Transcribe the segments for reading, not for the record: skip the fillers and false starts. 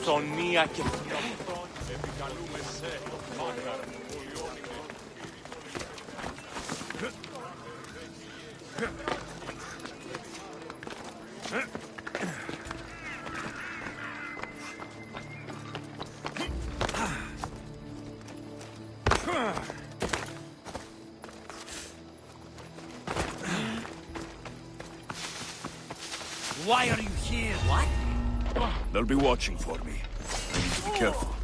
Χθονία και Why are you here? What? They'll be watching for me. I need to be careful.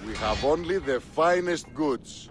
We have only the finest goods.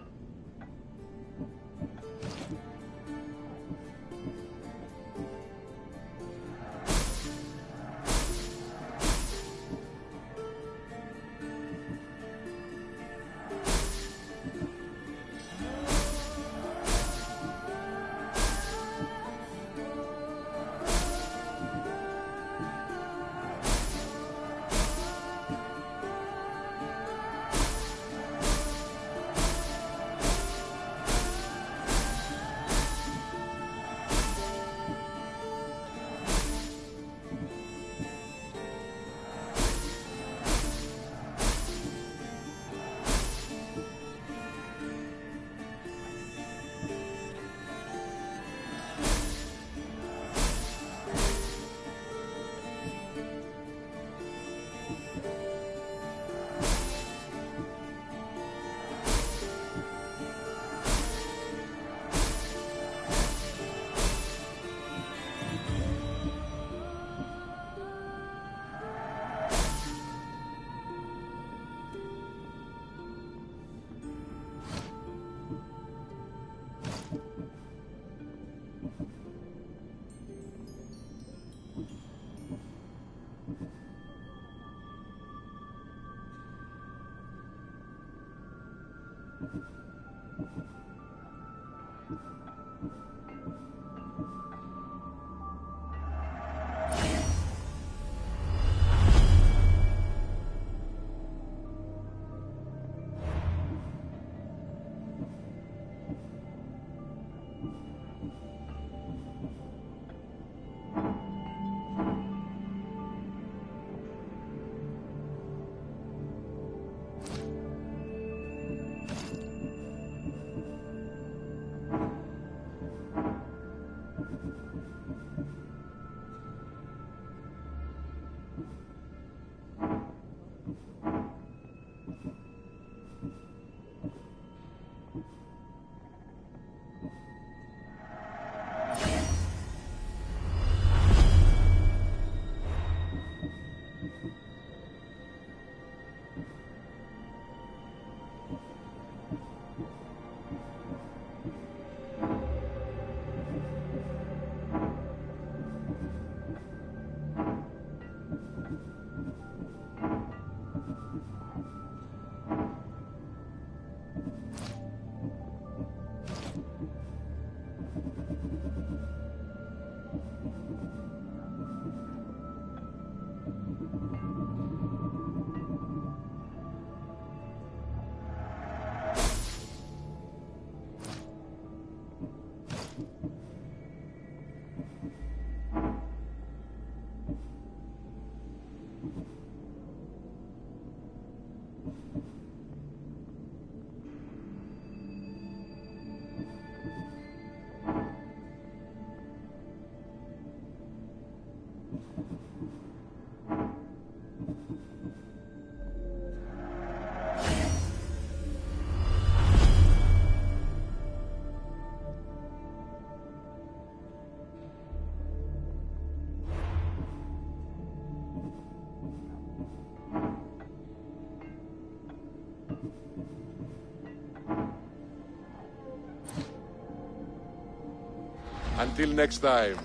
Until next time.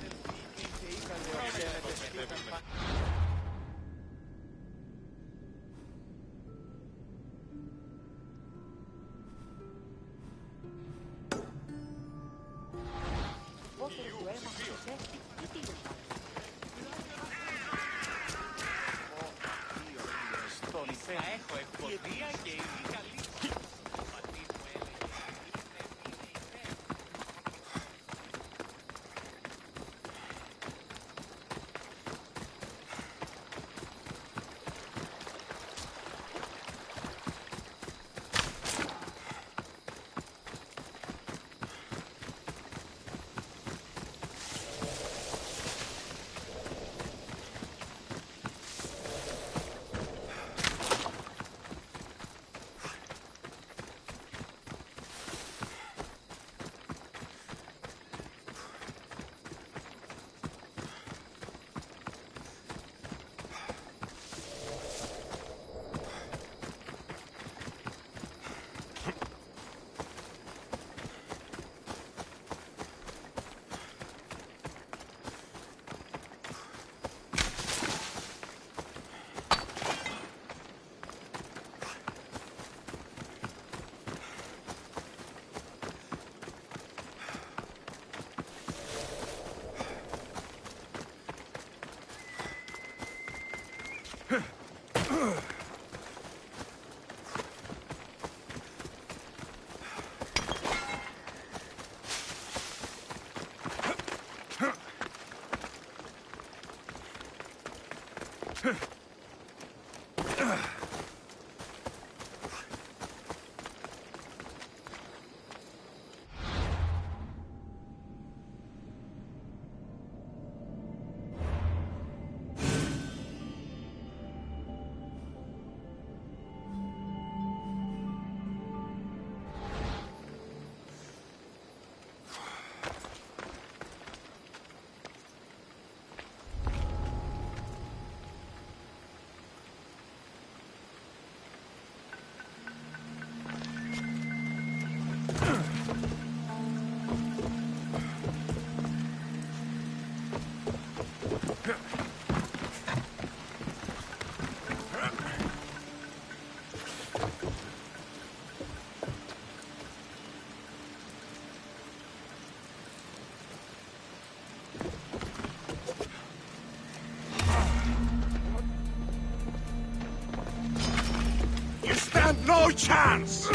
No chance!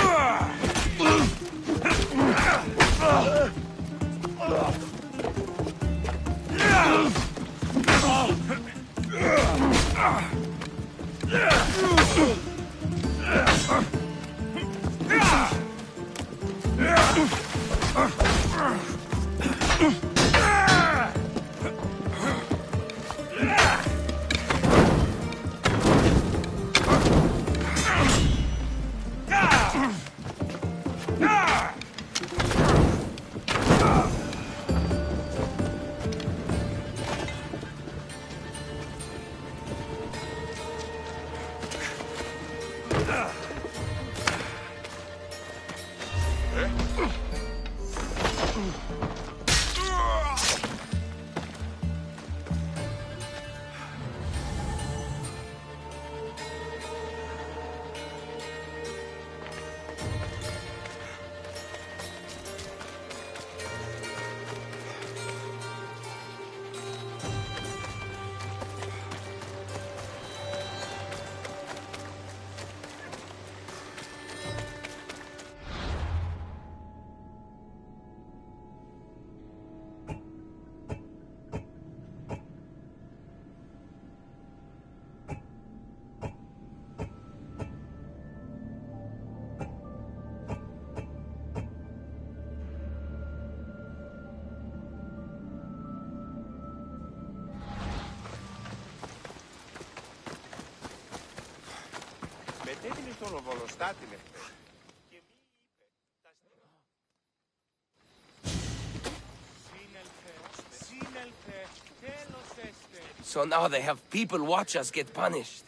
So now they have people watch us get punished.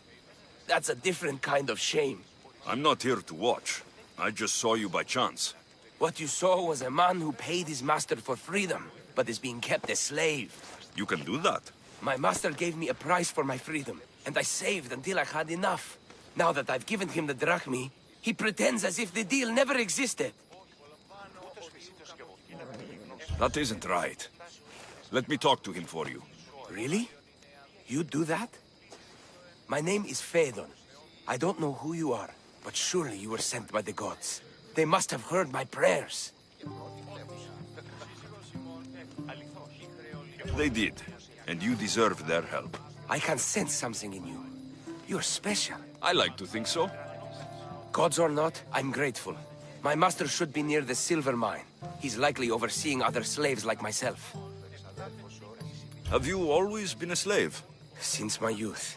That's a different kind of shame. I'm not here to watch. I just saw you by chance. What you saw was a man who paid his master for freedom, but is being kept a slave. You can do that? My master gave me a price for my freedom, and I saved until I had enough. Now that I've given him the drachmi, he pretends as if the deal never existed. That isn't right. Let me talk to him for you. Really? You do that? My name is Phaedon. I don't know who you are, but surely you were sent by the gods. They must have heard my prayers. They did, and you deserve their help. I can sense something in you. You're special. I like to think so. Gods or not, I'm grateful. My master should be near the silver mine. He's likely overseeing other slaves like myself. Have you always been a slave? Since my youth.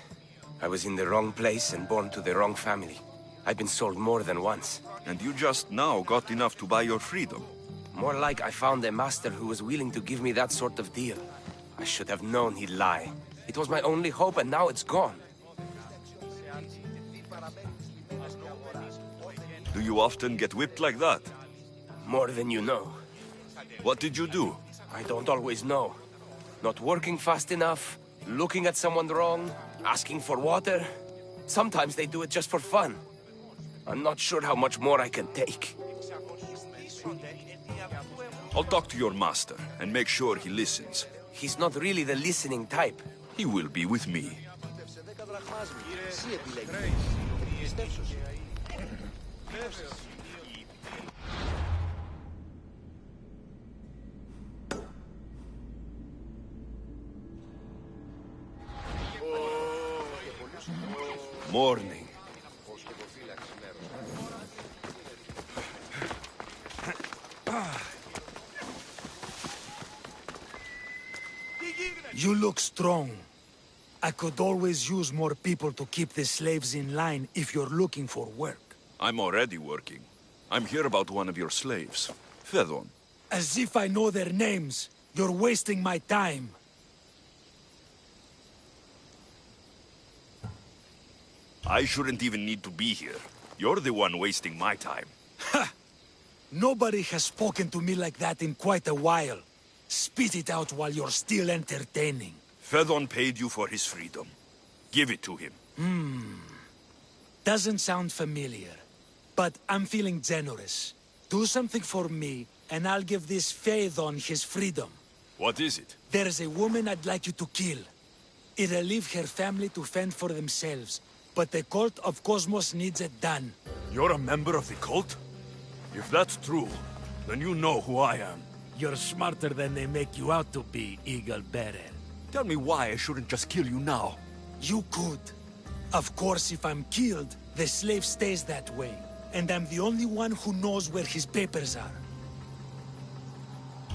I was in the wrong place and born to the wrong family. I've been sold more than once. And you just now got enough to buy your freedom. More like I found a master who was willing to give me that sort of deal. I should have known he'd lie. It was my only hope, and now it's gone. Do you often get whipped like that? More than you know. What did you do? I don't always know. Not working fast enough, looking at someone wrong, asking for water. Sometimes they do it just for fun. I'm not sure how much more I can take. I'll talk to your master and make sure he listens. He's not really the listening type. He will be with me. Morning. You look strong. I could always use more people to keep the slaves in line if you're looking for work. I'm already working. I'm here about one of your slaves, Phaedon. As if I know their names. You're wasting my time. I shouldn't even need to be here. You're the one wasting my time. Ha! Nobody has spoken to me like that in quite a while. Spit it out while you're still entertaining. Phaedon paid you for his freedom. Give it to him. Doesn't sound familiar. But I'm feeling generous. Do something for me, and I'll give this Phaedon his freedom. What is it? There's a woman I'd like you to kill. It'll leave her family to fend for themselves. But the cult of Cosmos needs it done. You're a member of the cult? If that's true, then you know who I am. You're smarter than they make you out to be, Eagle Bearer. Tell me why I shouldn't just kill you now. You could. Of course, if I'm killed, the slave stays that way. And I'm the only one who knows where his papers are.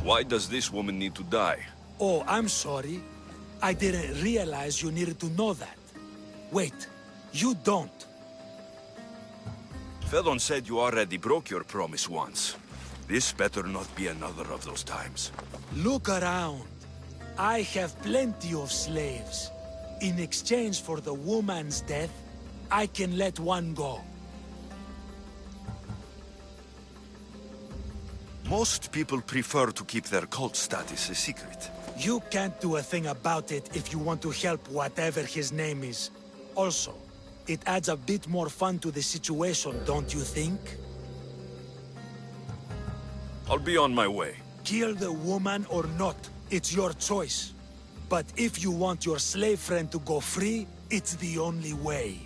Why does this woman need to die? Oh, I'm sorry. I didn't realize you needed to know that. Wait, you don't. Phaedon said you already broke your promise once. This better not be another of those times. Look around. I have plenty of slaves. In exchange for the woman's death, I can let one go. Most people prefer to keep their cult status a secret. You can't do a thing about it if you want to help whatever his name is. Also, it adds a bit more fun to the situation, don't you think? I'll be on my way. Kill the woman or not, it's your choice. But if you want your slave friend to go free, it's the only way.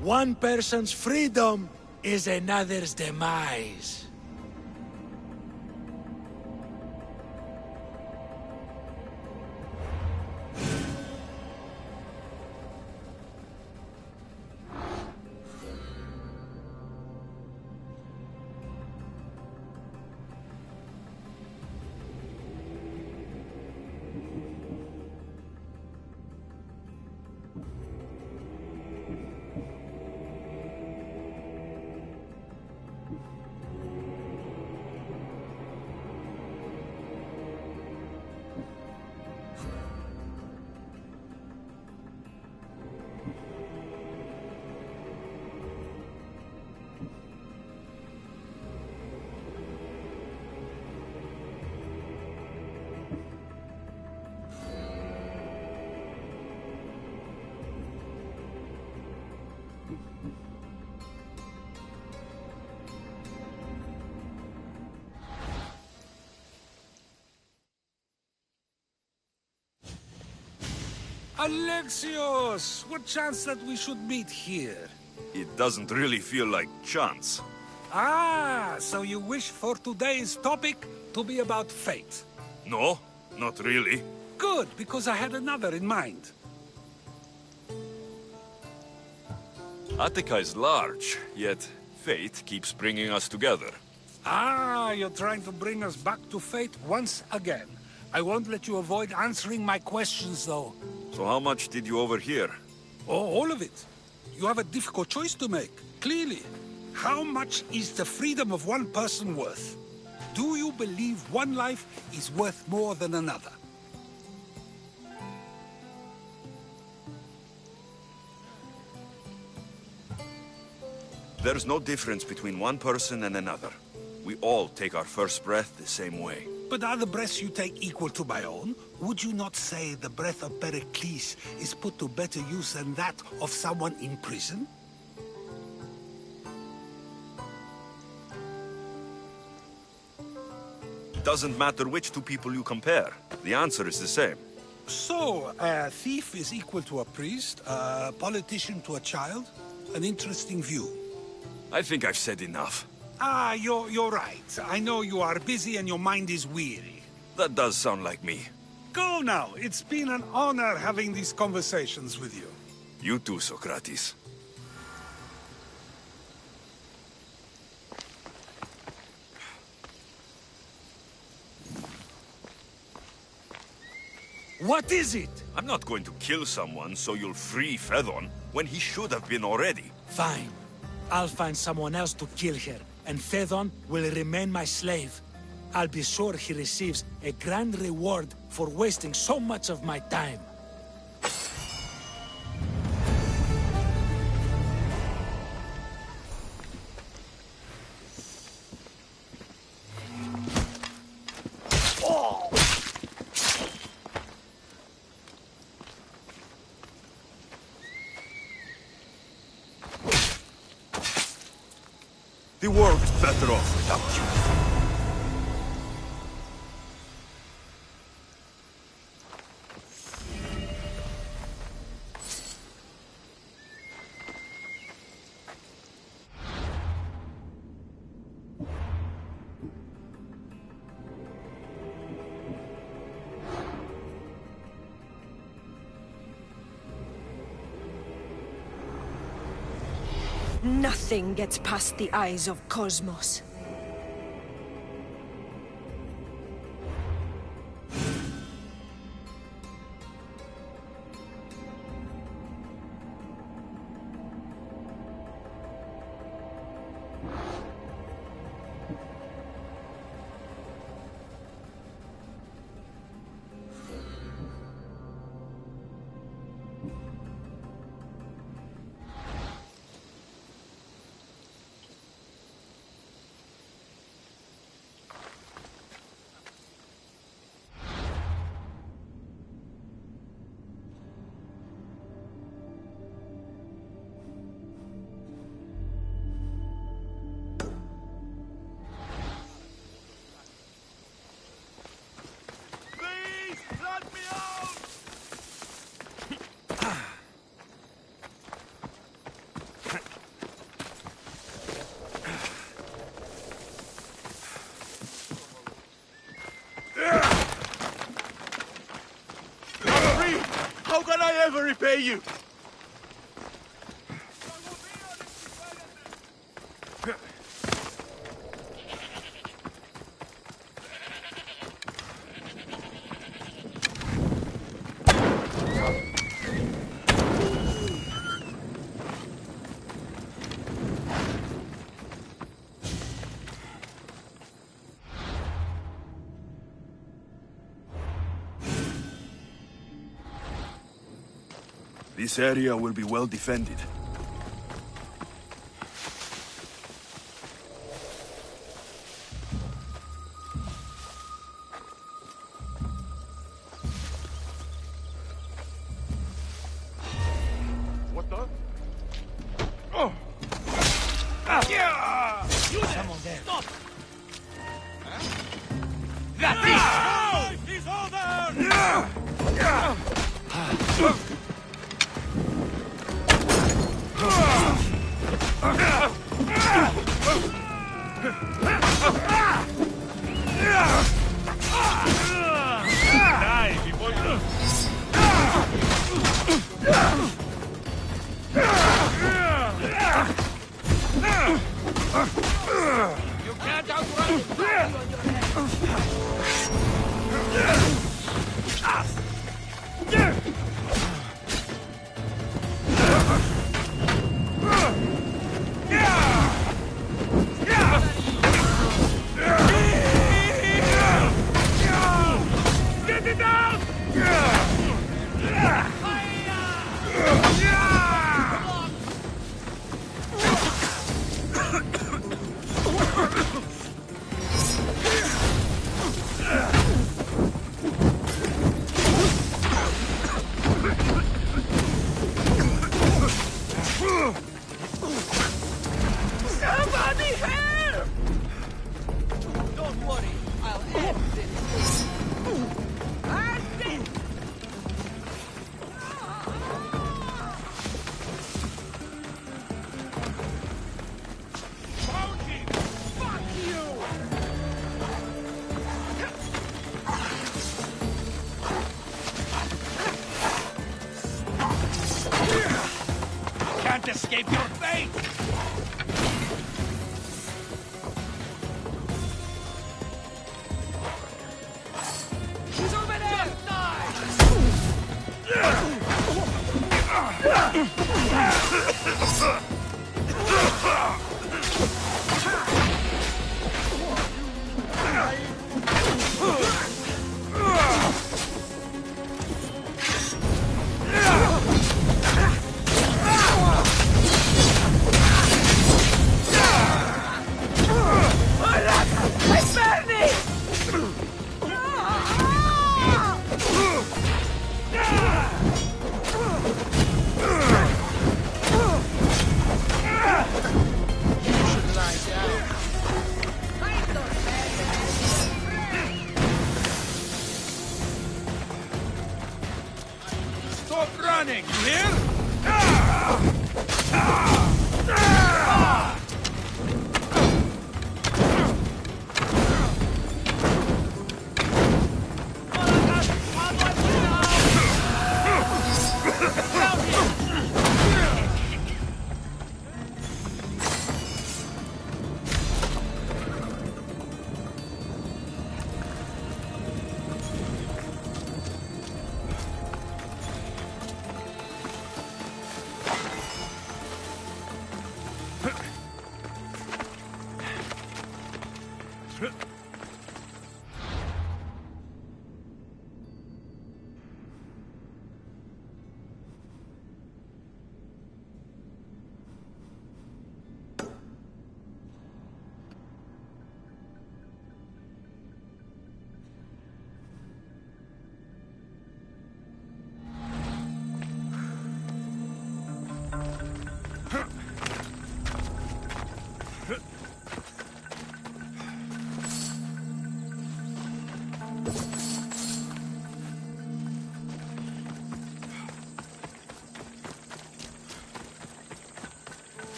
One person's freedom is another's demise. Alexios! What chance that we should meet here? It doesn't really feel like chance. Ah, so you wish for today's topic to be about fate. No, not really. Good, because I had another in mind. Attica is large, yet fate keeps bringing us together. Ah, you're trying to bring us back to fate once again. I won't let you avoid answering my questions, though. So how much did you overhear? Oh, all of it. You have a difficult choice to make, clearly. How much is the freedom of one person worth? Do you believe one life is worth more than another? There's no difference between one person and another. We all take our first breath the same way. But are the breaths you take equal to my own? Would you not say the breath of Pericles is put to better use than that of someone in prison? Doesn't matter which two people you compare. The answer is the same. So, a thief is equal to a priest, a politician to a child? An interesting view. I think I've said enough. Ah, you're right. I know you are busy and your mind is weary. That does sound like me. Go now. It's been an honor having these conversations with you. You too, Socrates. What is it? I'm not going to kill someone so you'll free Fedon when he should have been already. Fine. I'll find someone else to kill her, and Fedon will remain my slave. I'll be sure he receives a grand reward for wasting so much of my time. The world's better off without you. Nothing gets past the eyes of Cosmos. How can I ever repay you? This area will be well defended. What the? Oh! Yeah! Someone there. Stop! That is! He's over! Dai, vi voglio... You can't outrun the fire on your Get it down! Somebody help! Don't worry, I'll end this. Can't escape your fate! He's over there! Just Stop running, you hear?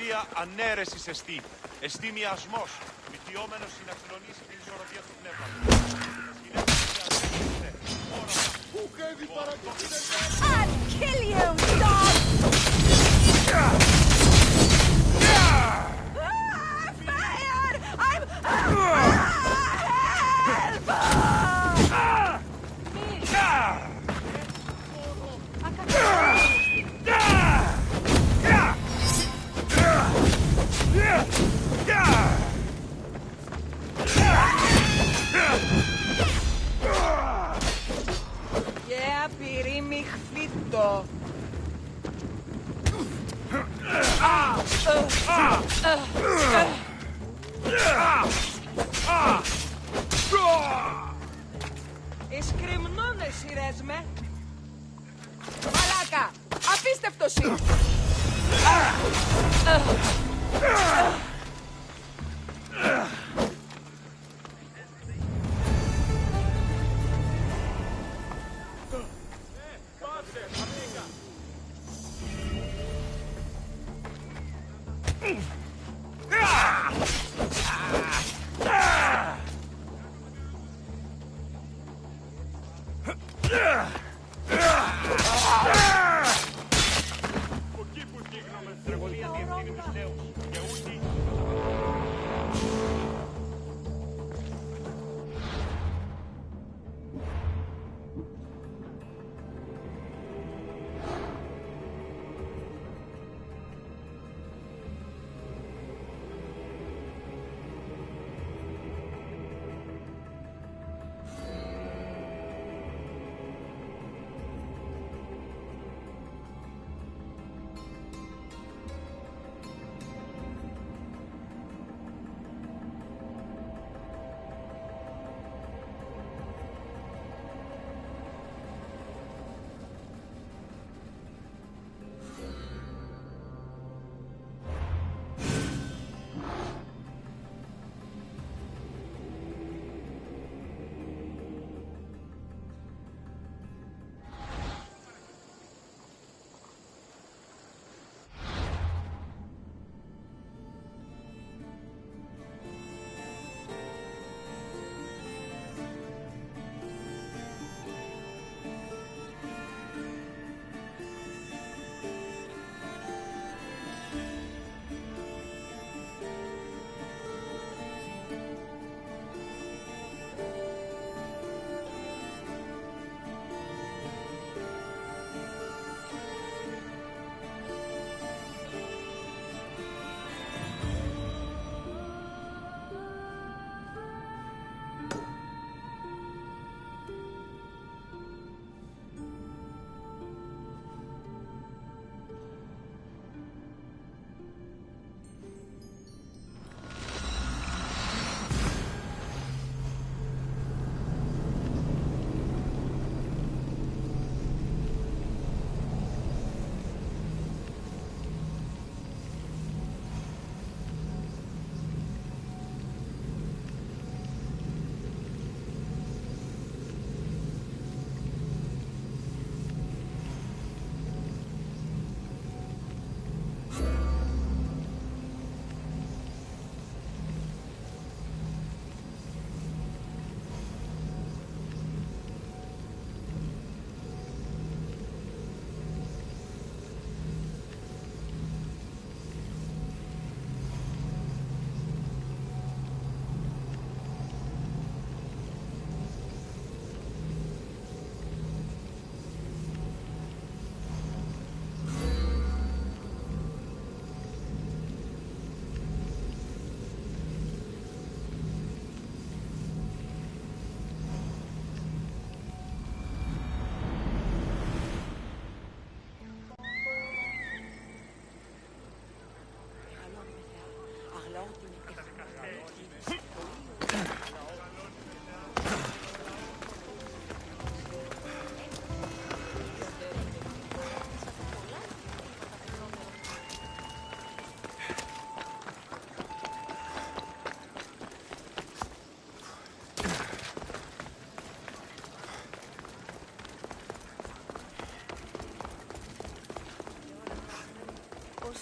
βία ανέρεσης εστί. Εστί μιασμός, μυθιόμενος συναξιλονίσει την ισορροπία του πνεύματος. I'll kill you, dog! Fire! I'm... Yeah, πυρήμι χφίτο. Εσκριμνώνες σειρές με. Μαλάκα, απίστευτος είναι.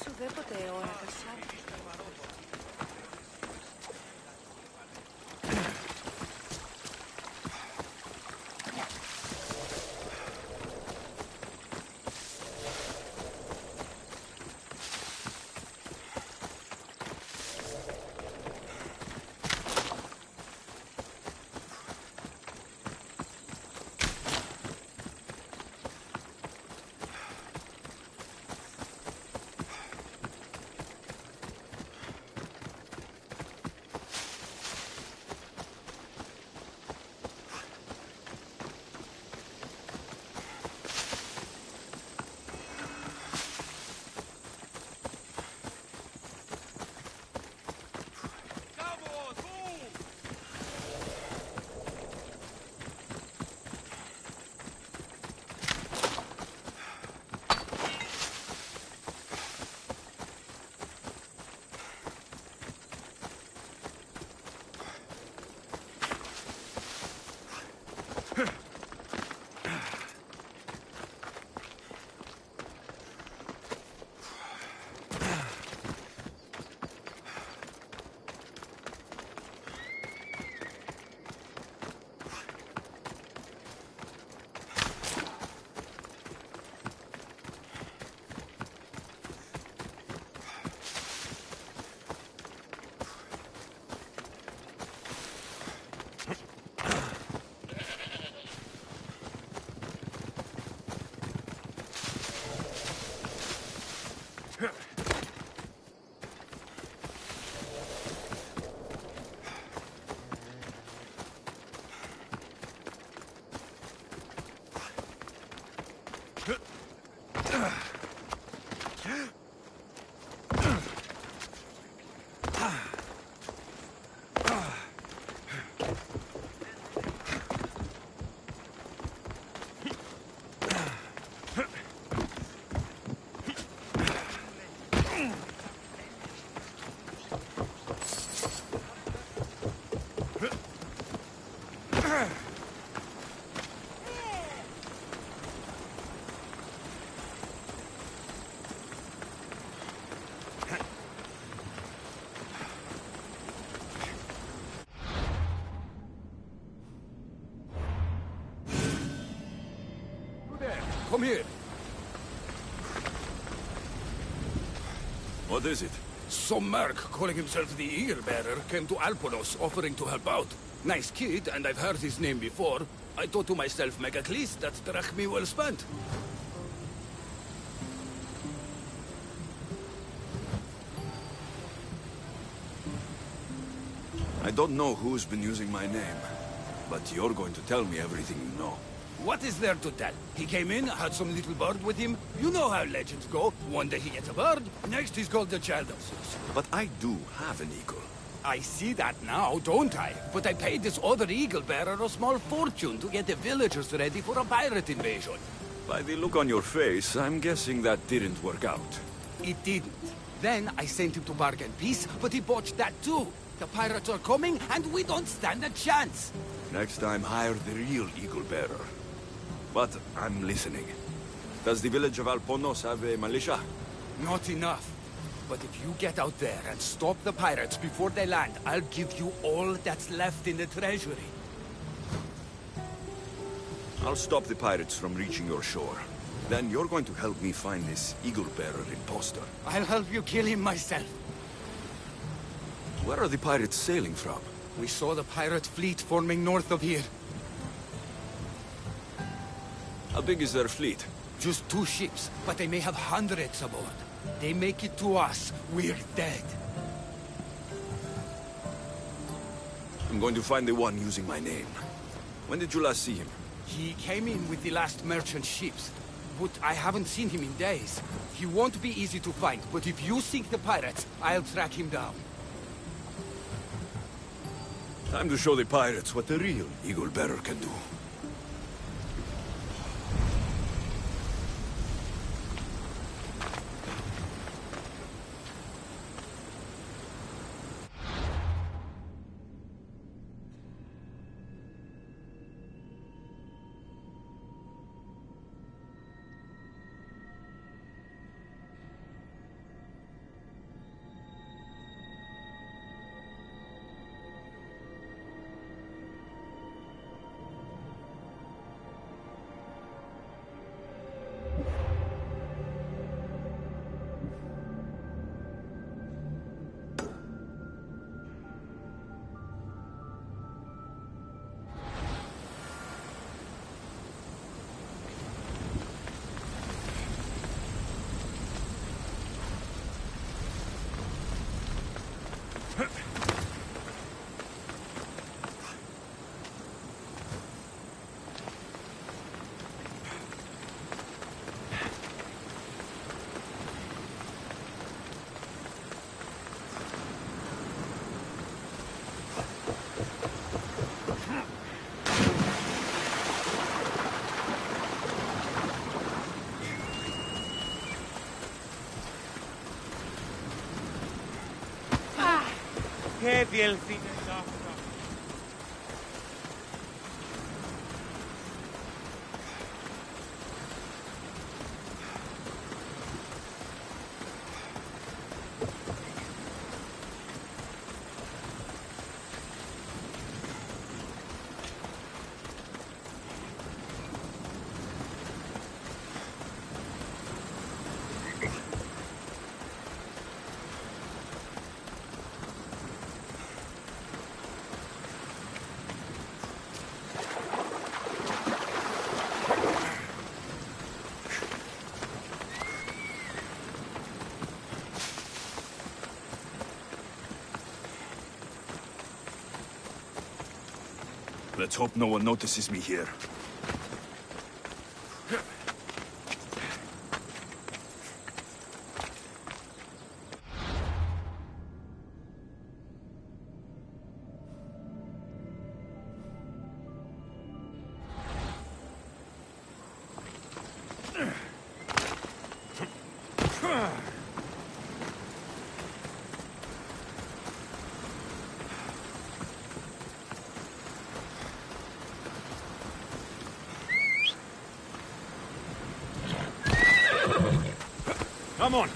ουδέποτε όρακα. Come here. What is it? Some merc calling himself the Eagle Bearer came to Alponos offering to help out. Nice kid, and I've heard his name before. I thought to myself, Megacles, that's drachmi well spent. I don't know who's been using my name, but you're going to tell me everything you know. What is there to tell? He came in, had some little bird with him. You know how legends go. One day he gets a bird, next he's called the child of Zeus. But I do have an eagle. I see that now, don't I? But I paid this other eagle bearer a small fortune to get the villagers ready for a pirate invasion. By the look on your face, I'm guessing that didn't work out. It didn't. Then I sent him to bargain peace, but he botched that too. The pirates are coming, and we don't stand a chance. Next time, hire the real eagle bearer. But I'm listening. Does the village of Alponos have a militia? Not enough. But if you get out there and stop the pirates before they land, I'll give you all that's left in the treasury. I'll stop the pirates from reaching your shore. Then you're going to help me find this eagle bearer imposter. I'll help you kill him myself. Where are the pirates sailing from? We saw the pirate fleet forming north of here. How big is their fleet? Just 2 ships, but they may have hundreds aboard. They make it to us, we're dead. I'm going to find the one using my name. When did you last see him? He came in with the last merchant ships, but I haven't seen him in days. He won't be easy to find, but if you sink the pirates, I'll track him down. Time to show the pirates what the real eagle bearer can do. ¿Qué delfines are? Let's hope no one notices me here. Come on.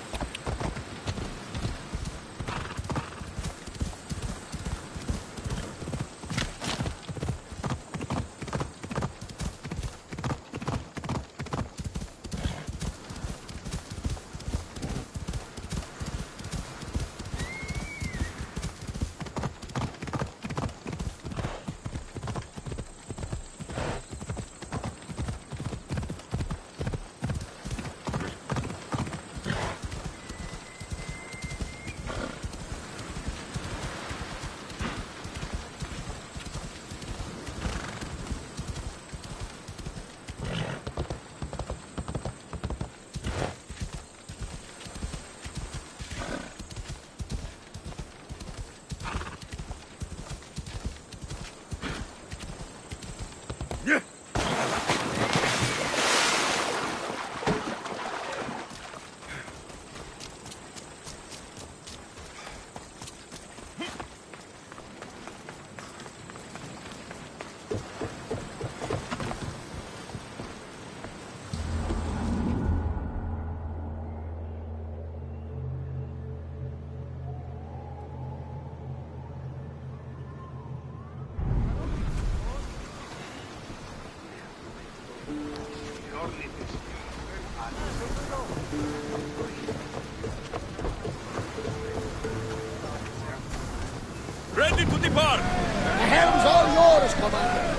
Ready to depart! The helm's all yours, Commander.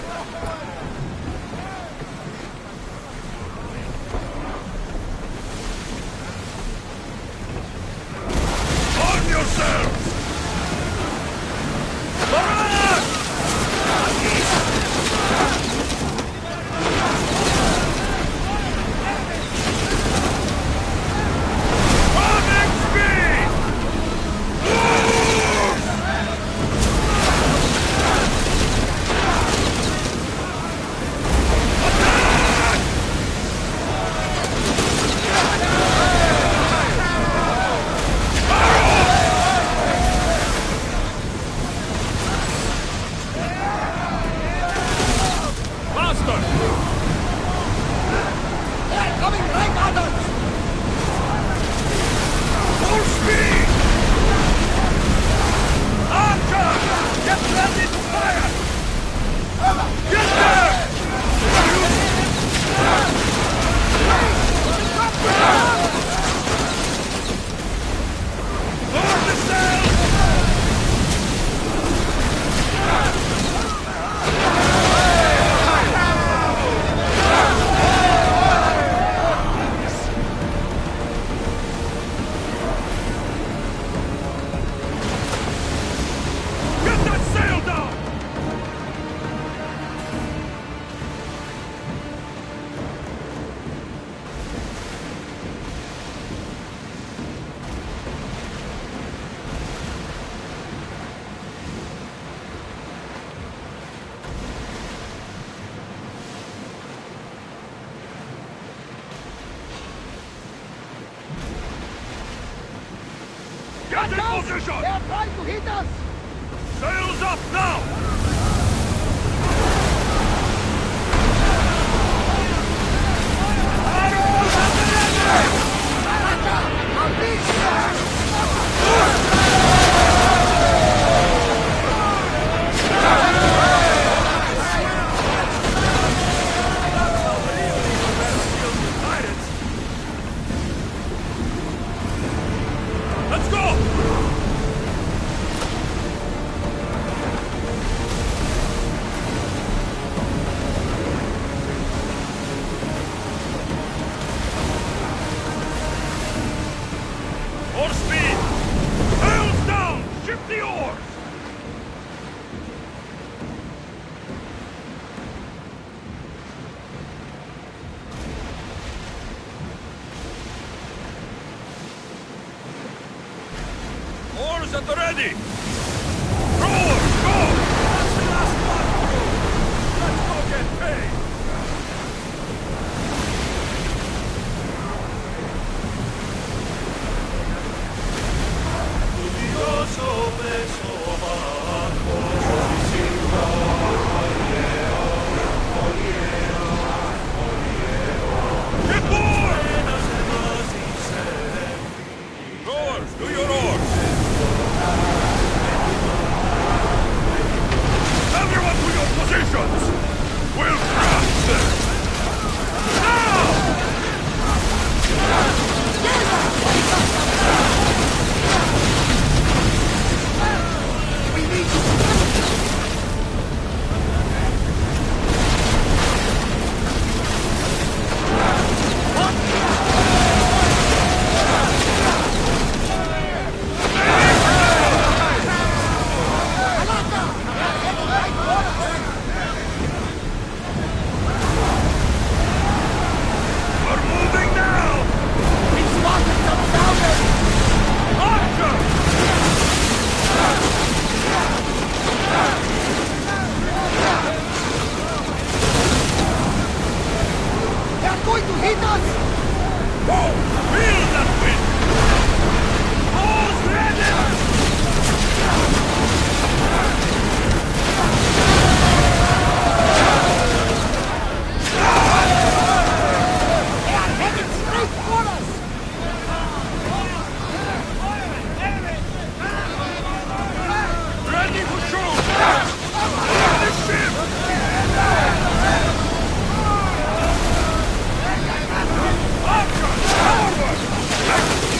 On yourselves! They're trying to hit us! Sails up now! Let's go! More speed! Sails down! Ship the oars! Oars at the ready! Rowers, go! That's the last one, crew! Let's go get paid! Get board! Rowers, do your oars! Everyone to your positions! We'll crash them! Now! We're moving now! We spotted some sounders! Archer! They're going to hit us! Whoa! Feel that wind! Oars ready! They are headed straight for us! Ready for shoot! Look the ship! Archer! Forward!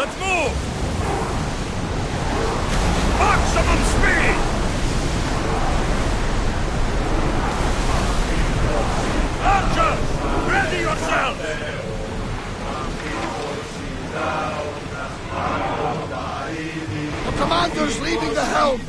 Let's move! Maximum speed! Archers! Ready yourselves! The commander's leaving the helm!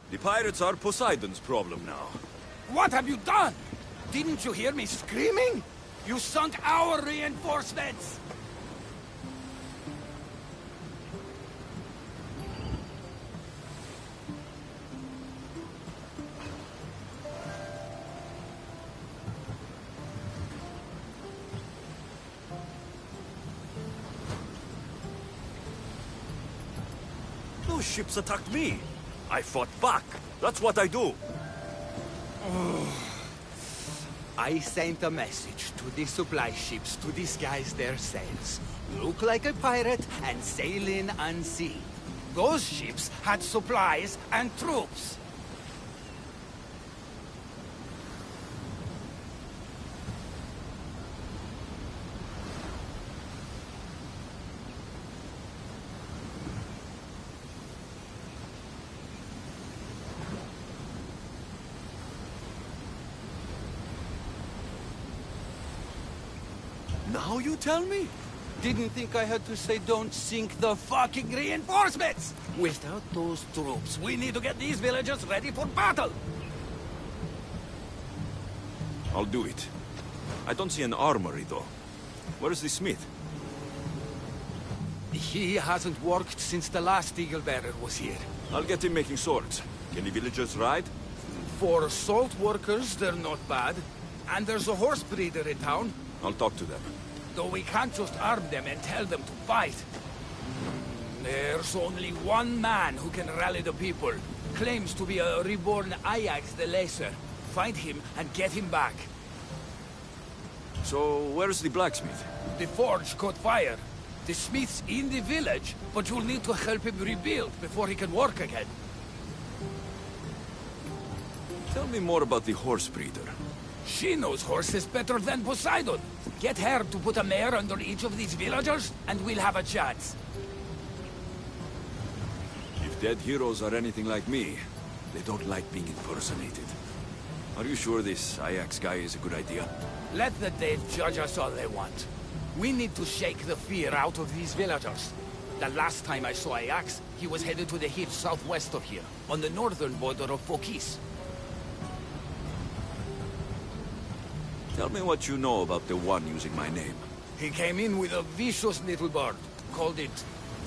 The pirates are Poseidon's problem now. What have you done? Didn't you hear me screaming? You sunk our reinforcements! Those ships attacked me. I fought back. That's what I do. I sent a message to the supply ships to disguise their sails. Look like a pirate and sail in unseen. Those ships had supplies and troops. Now you tell me? Didn't think I had to say don't sink the fucking reinforcements! Without those troops, we need to get these villagers ready for battle! I'll do it. I don't see an armory, though. Where's the smith? He hasn't worked since the last Eagle Bearer was here. I'll get him making swords. Can the villagers ride? For salt workers, they're not bad. And there's a horse breeder in town. I'll talk to them. Though we can't just arm them and tell them to fight. There's only one man who can rally the people. Claims to be a reborn Ajax the Lesser. Find him and get him back. So, where's the blacksmith? The forge caught fire. The smith's in the village, but you'll need to help him rebuild before he can work again. Tell me more about the horse breeder. She knows horses better than Poseidon. Get her to put a mare under each of these villagers, and we'll have a chance. If dead heroes are anything like me, they don't like being impersonated. Are you sure this Ajax guy is a good idea? Let the dead judge us all they want. We need to shake the fear out of these villagers. The last time I saw Ajax, he was headed to the hills southwest of here, on the northern border of Phokis. Tell me what you know about the one using my name. He came in with a vicious little bird. Called it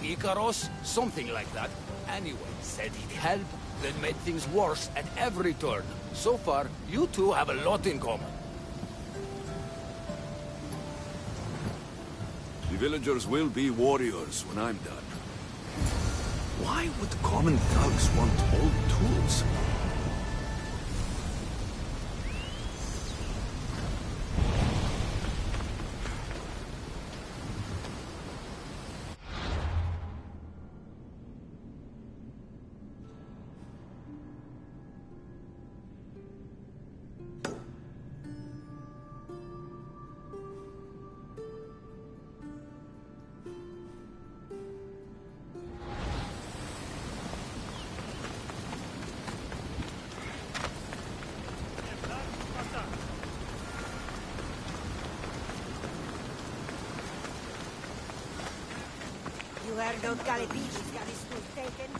Icaros, something like that. Anyway, said he'd help, then made things worse at every turn. So far, you two have a lot in common. The villagers will be warriors when I'm done. Why would common thugs want old tools?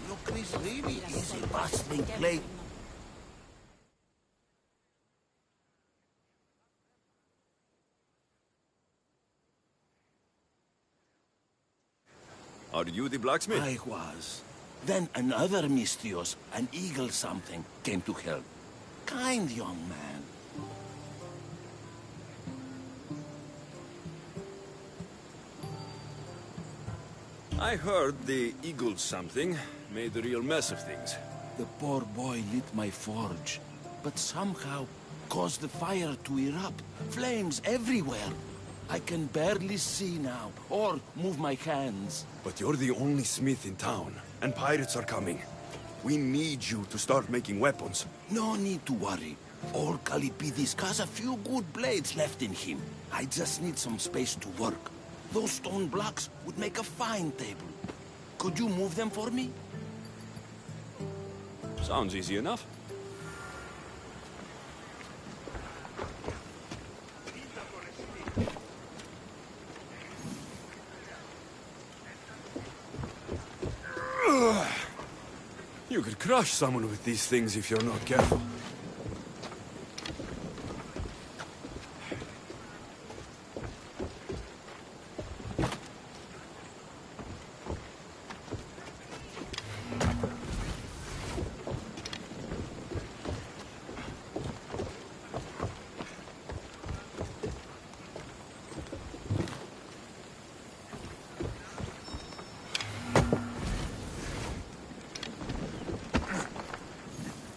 Look, this really is a bustling place. Are you the blacksmith? I was. Then another Mistios, an eagle something, came to help. Kind young man. I heard the Eagle something made a real mess of things. The poor boy lit my forge, but somehow caused the fire to erupt. Flames everywhere. I can barely see now, or move my hands. But you're the only smith in town, and pirates are coming. We need you to start making weapons. No need to worry. Old Calipidis has a few good blades left in him. I just need some space to work. Those stone blocks would make a fine table. Could you move them for me? Sounds easy enough. You could crush someone with these things if you're not careful.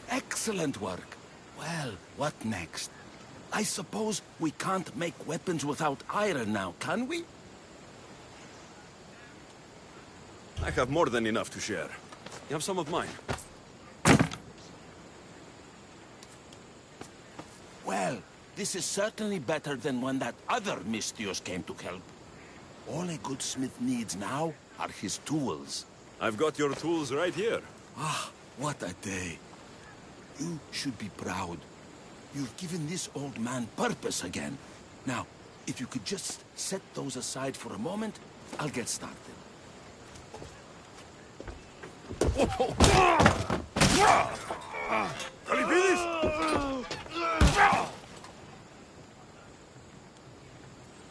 Excellent work. Well, what next? I suppose we can't make weapons without iron now, can we? I have more than enough to share. You have some of mine. Well, this is certainly better than when that other Mystios came to help. All a good smith needs now are his tools. I've got your tools right here. Ah, what a day. You should be proud. You've given this old man purpose again. Now, if you could just set those aside for a moment, I'll get started.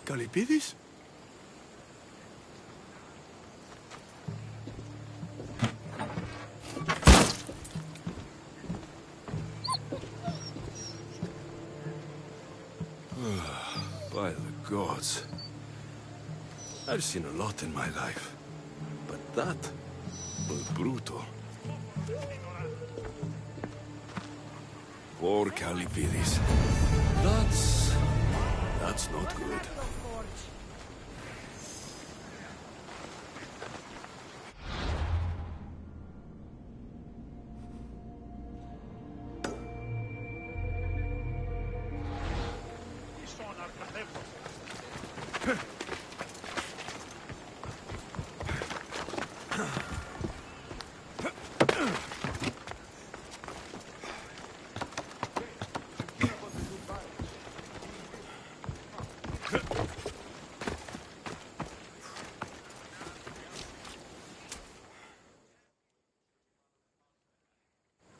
Calipidis? By the gods. I've seen a lot in my life, but that was brutal. Poor Calipidis. That's not good.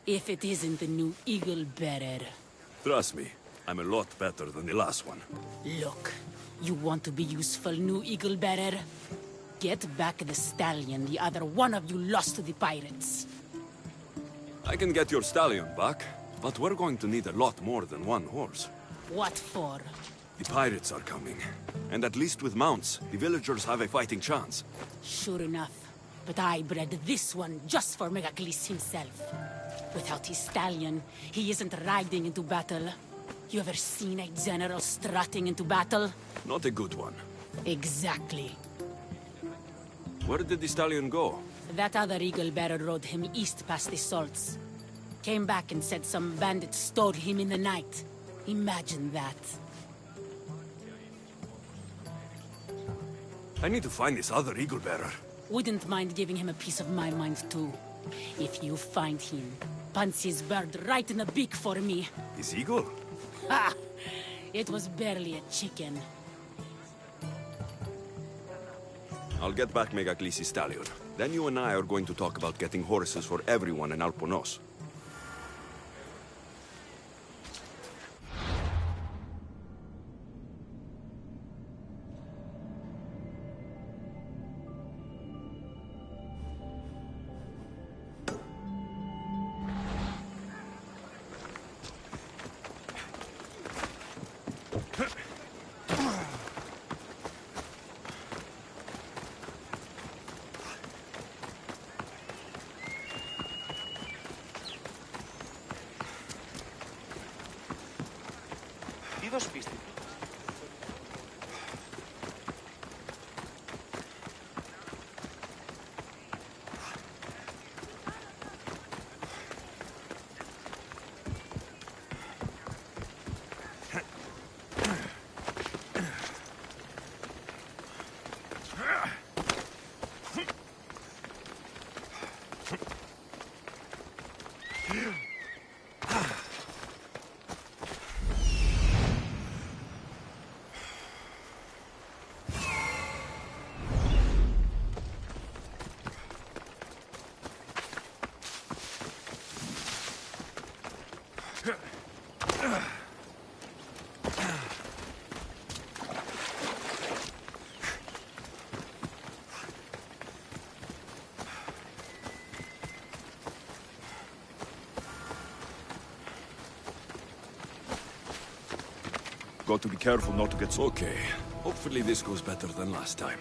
If it isn't the new Eagle Bearer. Trust me, I'm a lot better than the last one. Look, you want to be useful, new Eagle Bearer? Get back the stallion the other one of you lost to the pirates. I can get your stallion back, but we're going to need a lot more than one horse. What for? The pirates are coming, and at least with mounts, the villagers have a fighting chance. Sure enough, but I bred this one just for Megacles himself. Without his stallion, he isn't riding into battle. You ever seen a general strutting into battle? Not a good one. Exactly. Where did the stallion go? That other Eagle Bearer rode him east past the salts. Came back and said some bandits stole him in the night. Imagine that. I need to find this other Eagle Bearer. Wouldn't mind giving him a piece of my mind too. If you find him, punch his bird right in the beak for me. His eagle? Ha! It was barely a chicken. I'll get back Megacles' stallion. Then you and I are going to talk about getting horses for everyone in Alponos. δώσει πίστη. Got to be careful not to get... Okay. Hopefully this goes better than last time.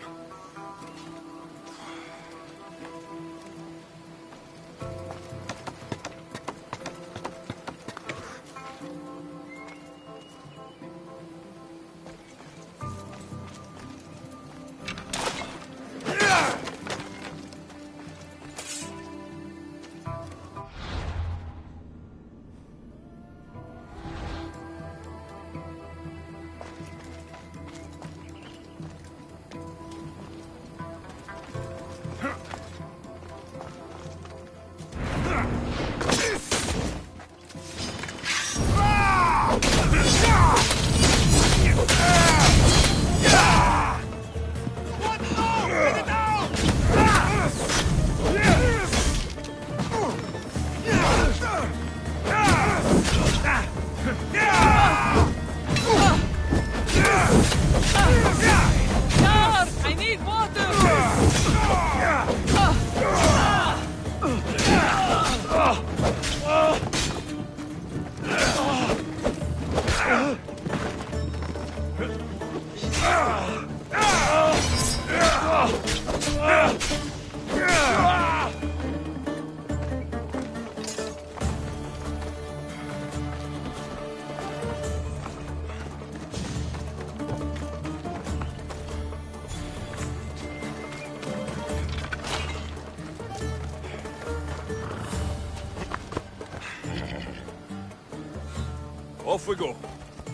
Off we go.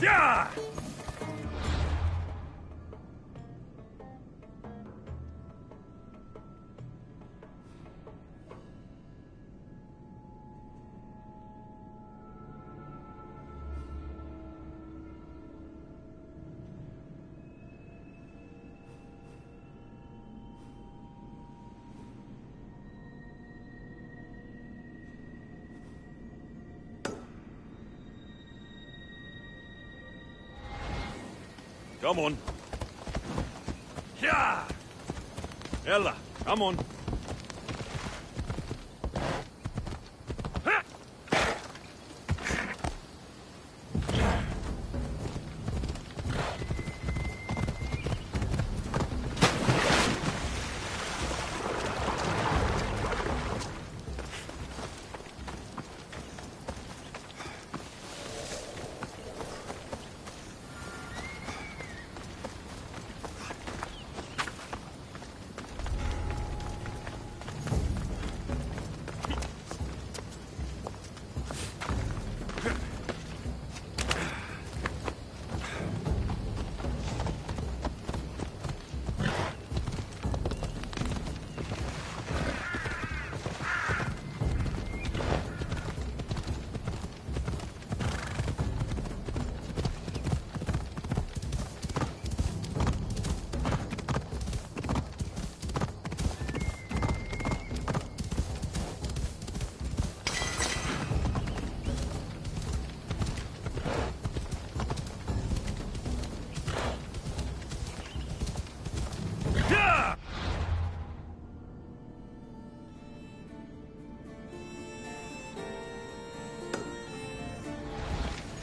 Yeah! Come on. Yeah! Ella, come on.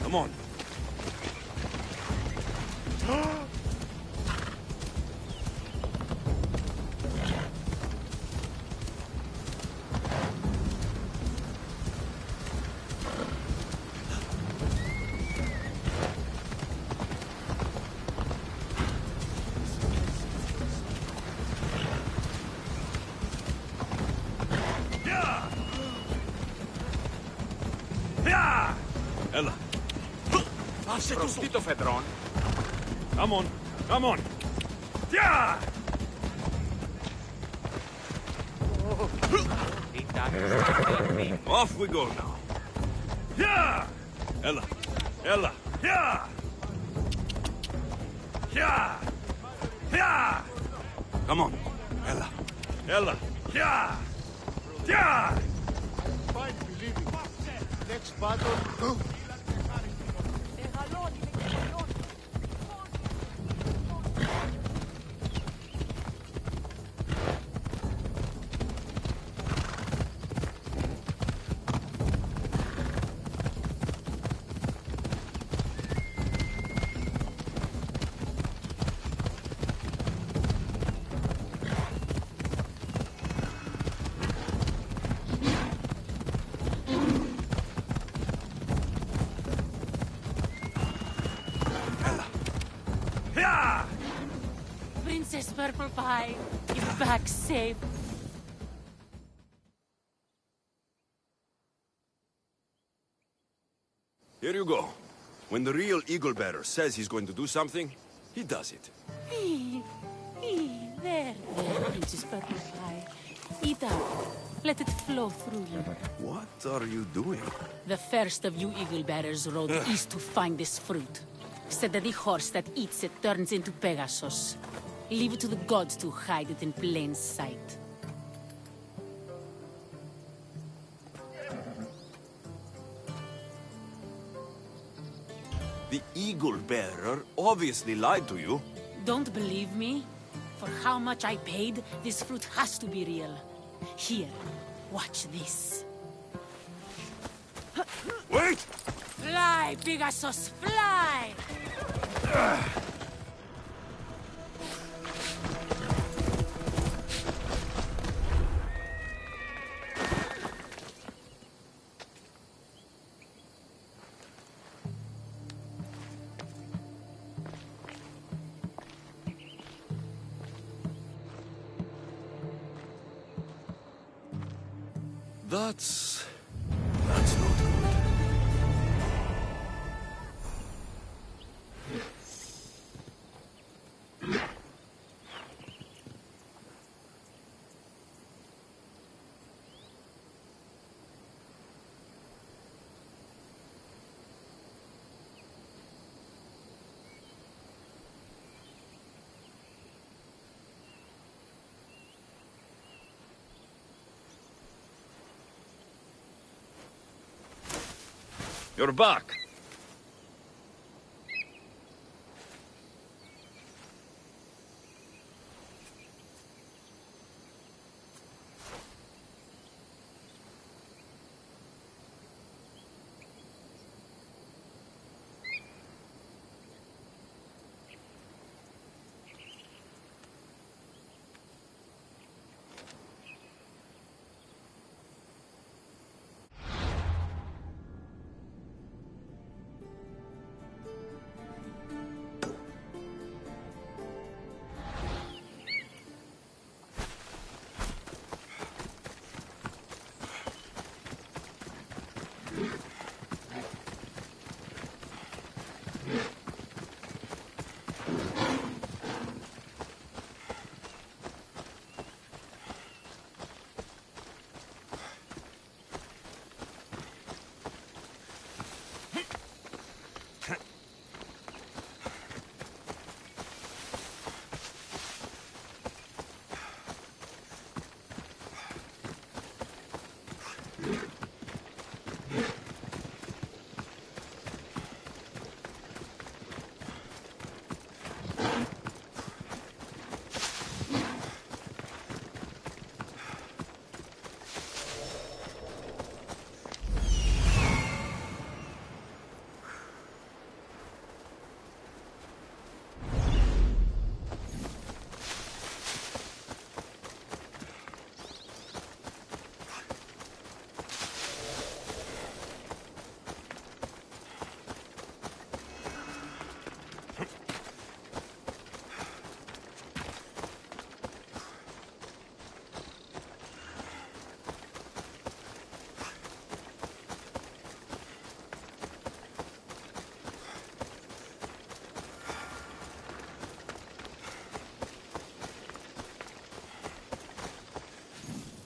Come on. Prostito, Fedron. Come on, come on. Yeah! Off we go now. Yeah! Ella, Ella, yeah! Yeah! Yeah! Come on, Ella, Ella, yeah! Yeah! Fine, believe me. Next battle. Princess Purple Pie, you're back safe. Here you go. When the real Eagle Bearer says he's going to do something, he does it. There, Princess Purple Pie. Eat up. Let it flow through you. What are you doing? The first of you Eagle Bearers rode east to find this fruit. Said that the horse that eats it turns into Pegasus. Leave it to the gods to hide it in plain sight. The Eagle Bearer obviously lied to you. Don't believe me? For how much I paid, this fruit has to be real. Here, watch this. Wait! Fly, Pegasus, fly! That's not good. You're back.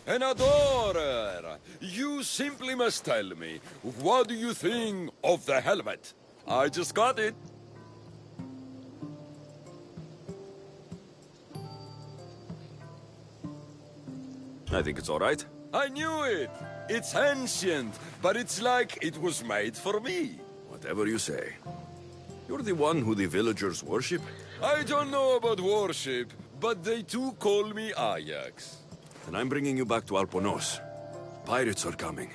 An adorer! You simply must tell me, what do you think of the helmet? I just got it. I think it's all right. I knew it! It's ancient, but it's like it was made for me. Whatever you say. You're the one who the villagers worship? I don't know about worship, but they too call me Ajax. Then I'm bringing you back to Alponos. Pirates are coming,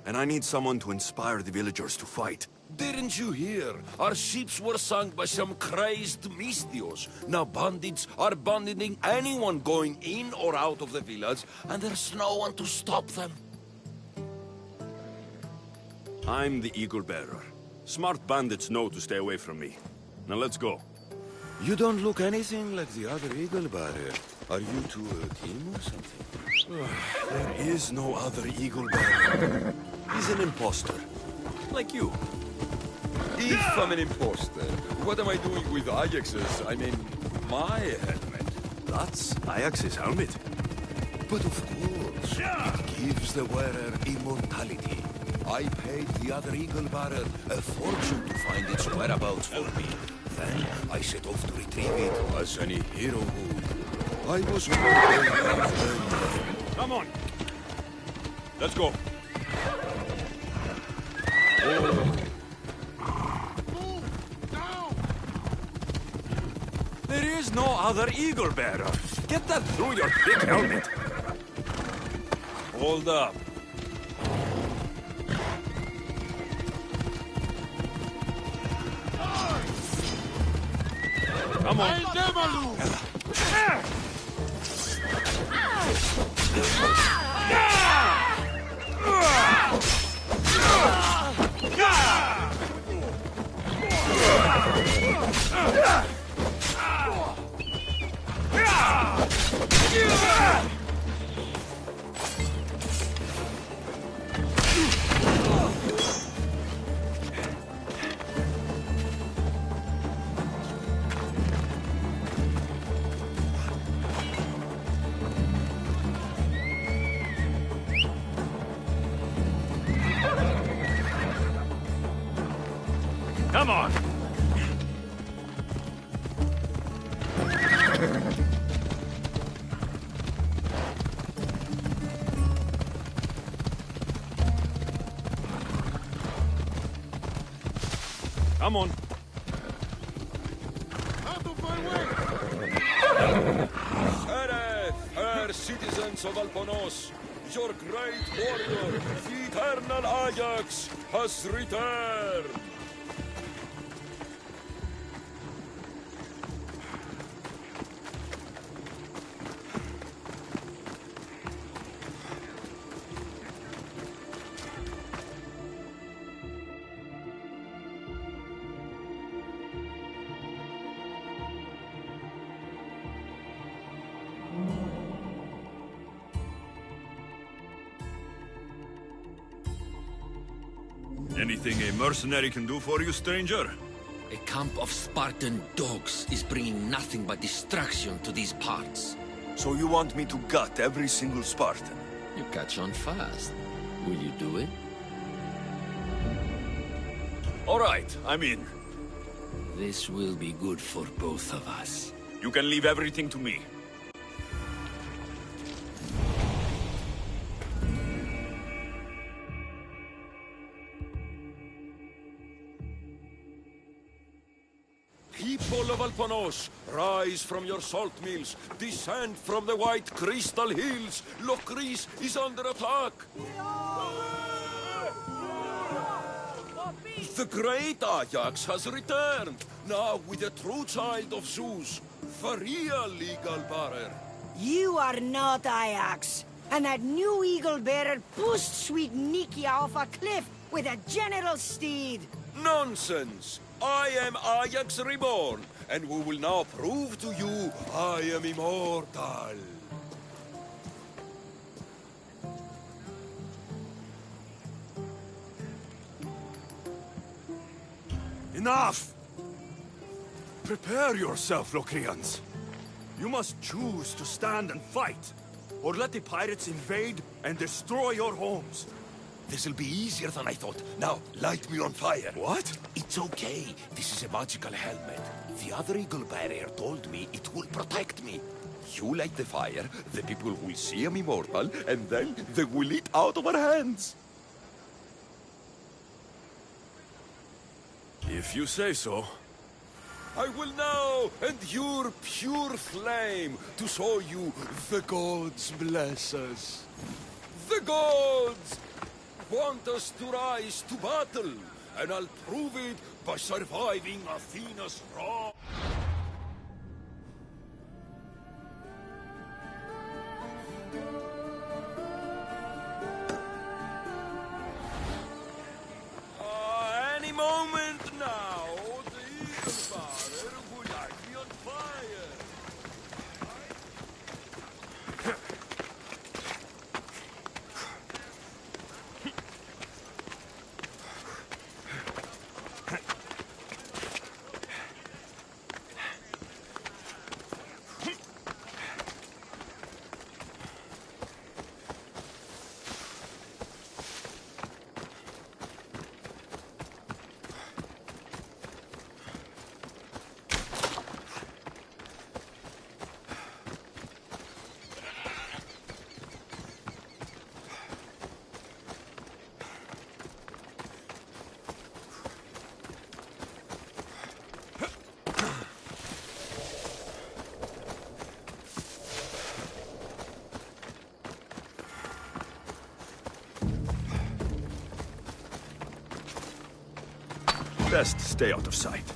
and I need someone to inspire the villagers to fight. Didn't you hear? Our ships were sunk by some crazed Mystios. Now bandits are banditing anyone going in or out of the village, and there's no one to stop them. I'm the Eagle Bearer. Smart bandits know to stay away from me. Now let's go. You don't look anything like the other Eagle Bearer. Are you two a team or something? There is no other Eagle Bearer. He's an imposter. Like you. If I'm an imposter, what am I doing with Ajax's, my helmet? That's Ajax's helmet. But of course, it gives the wearer immortality. I paid the other Eagle Bearer a fortune to find its whereabouts for me. Then I set off to retrieve it as any hero would. I was Come on. Let's go. There is no other Eagle Bearer. Get that through your thick helmet. Hold up. Come on. Come on! Come on! Out of my way! Fair citizens of Alponos, your great warrior, the eternal Ajax, has returned! Anything a mercenary can do for you, stranger? A camp of Spartan dogs is bringing nothing but destruction to these parts. So you want me to gut every single Spartan? You catch on fast. Will you do it? All right, I'm in. This will be good for both of us. You can leave everything to me. People of Alponos, rise from your salt mills, descend from the white crystal hills. Lokris is under attack. The great Ajax has returned, now with a true child of Zeus, the real Eagle Bearer. You are not Ajax, and that new Eagle Bearer pushed sweet Nikia off a cliff with a general steed. Nonsense! I am Ajax reborn, and we will now prove to you I am immortal. Enough! Prepare yourself, Locrians. You must choose to stand and fight, or let the pirates invade and destroy your homes. This'll be easier than I thought. Now, light me on fire. What? It's okay. This is a magical helmet. The other eagle barrier told me it will protect me. You light the fire, the people will see I'm immortal, and then they will eat out of our hands. If you say so. I will now endure pure flame to show you the gods bless us. The gods want us to rise to battle, and I'll prove it by surviving Athena's wrath. Any moment now, the eagle bearer will light me on fire. Best stay out of sight.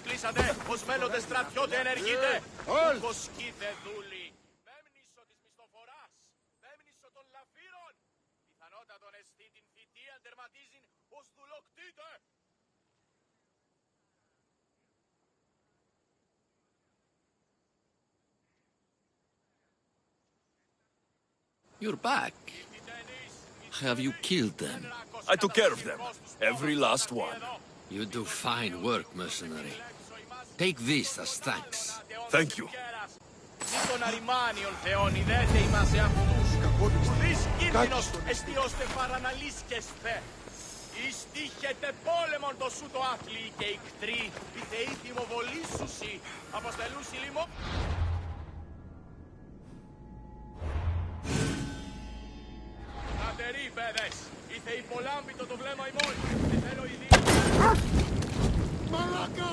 Κλείσατε, ως μέλλοντες στρατιώτε ενεργείτε. Κοσκείτε δούλοι. Μέμνησο της μισθοφοράς. Μέμνησο των λαφύρων. Πιθανότατον εστί την θητεία τερματίζειν ως δουλοκτήτε. You're back. Have you killed them? I took care of them. Every last one. You do fine work, mercenary. Take this as thanks. Thank you. Των αριμάνιων θεών ιδέτε ημάς εαυτούς. Ουδείς κίνδυνος εστί ώστε παραναλύσκεσθε. Ιστήχετε πόλεμον το σου το άθλοι και οι κτροί, οι θεοί θυμοβολήσουσι, αποστελούσι λίμω. Κατεροί, παιδες, οι θεοί πολλάμπητο το βλέμμα ημών, και θέλω η δύναμη. Μαλάκα!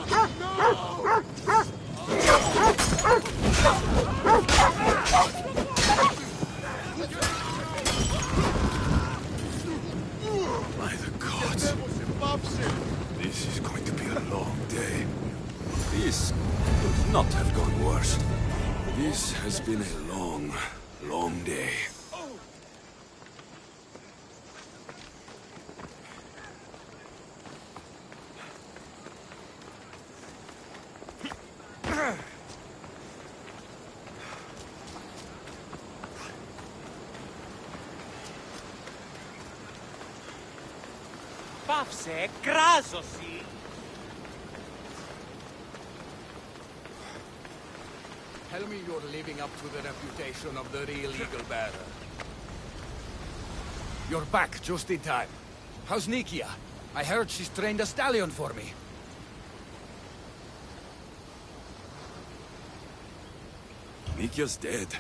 By the gods. This is going to be a long day. This could not have gone worse. This has been a long, long day. πάυσε, κράζωση. Tell me you're living up to the reputation of the real Eagle Bearer. You're back just in time. How's Nikia? I heard she's trained a stallion for me. Nikia's dead.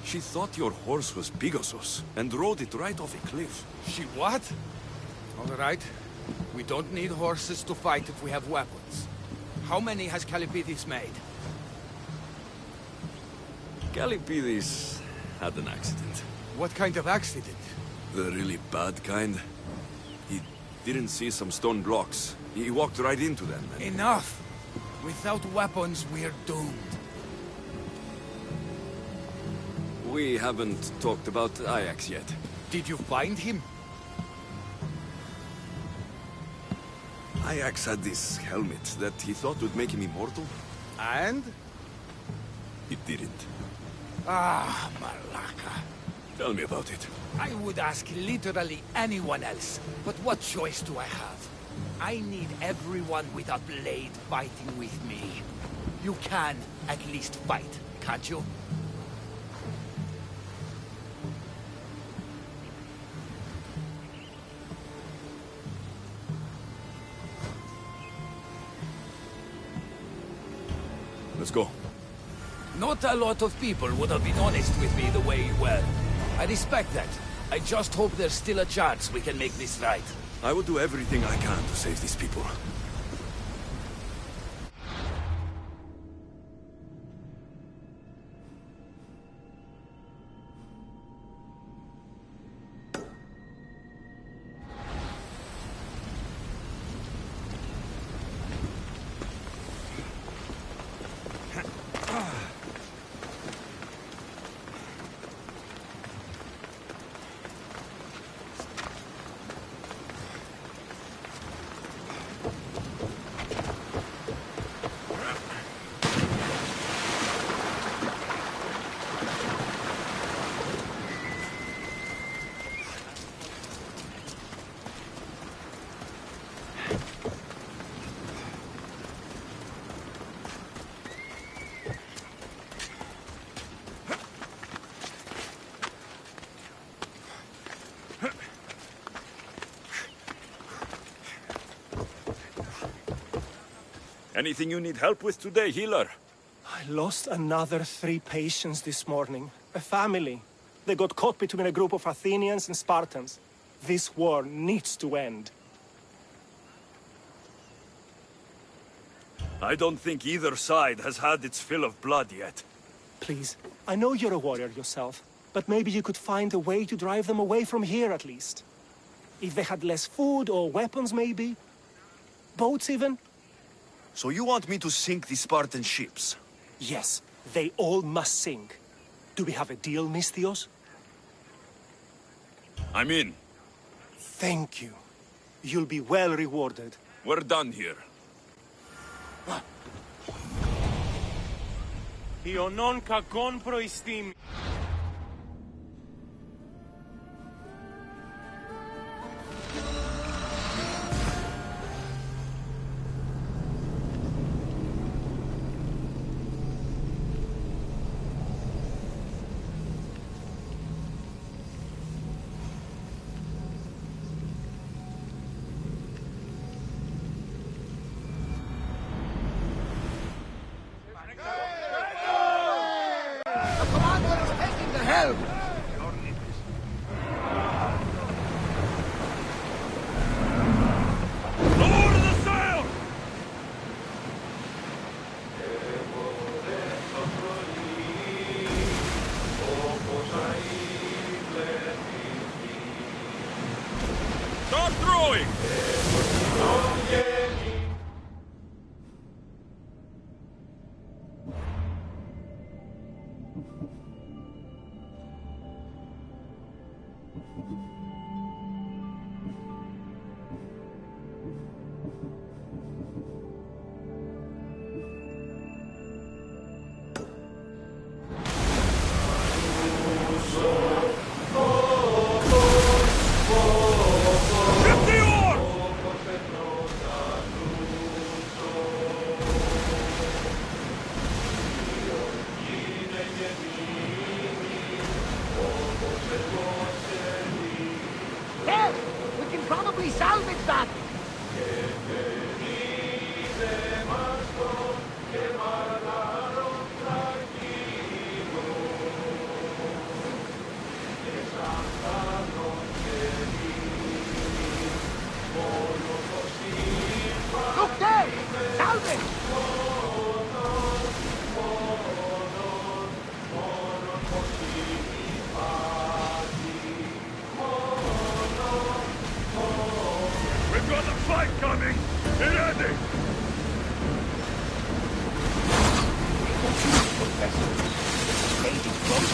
She thought your horse was Pegasus, and rode it right off a cliff. She what? All right. We don't need horses to fight if we have weapons. How many has Calipidis made? Calipidis had an accident. What kind of accident? The really bad kind. He didn't see some stone blocks. He walked right into them. Enough! Without weapons, we're doomed. We haven't talked about Ajax yet. Did you find him? Ajax had this helmet that he thought would make him immortal. And? It didn't. Ah, Malaka. Tell me about it. I would ask literally anyone else, but what choice do I have? I need everyone with a blade fighting with me. You can at least fight, can't you? Let's go. Not a lot of people would have been honest with me the way you were. I respect that. I just hope there's still a chance we can make this right. I will do everything I can to save these people. Anything you need help with today, healer? I lost another 3 patients this morning. A family. They got caught between a group of Athenians and Spartans. This war needs to end. I don't think either side has had its fill of blood yet. Please, I know you're a warrior yourself, but maybe you could find a way to drive them away from here at least. If they had less food or weapons maybe? Boats even? So you want me to sink the Spartan ships? Yes, they all must sink. Do we have a deal, Misthios? I'm in. Thank you. You'll be well rewarded. We're done here. Ιωνών κακών προϊστήμη. Start throwing! Hit the orc! we salvage that? Look there! Salvage! We've got a fight coming! Be ready! Lady close.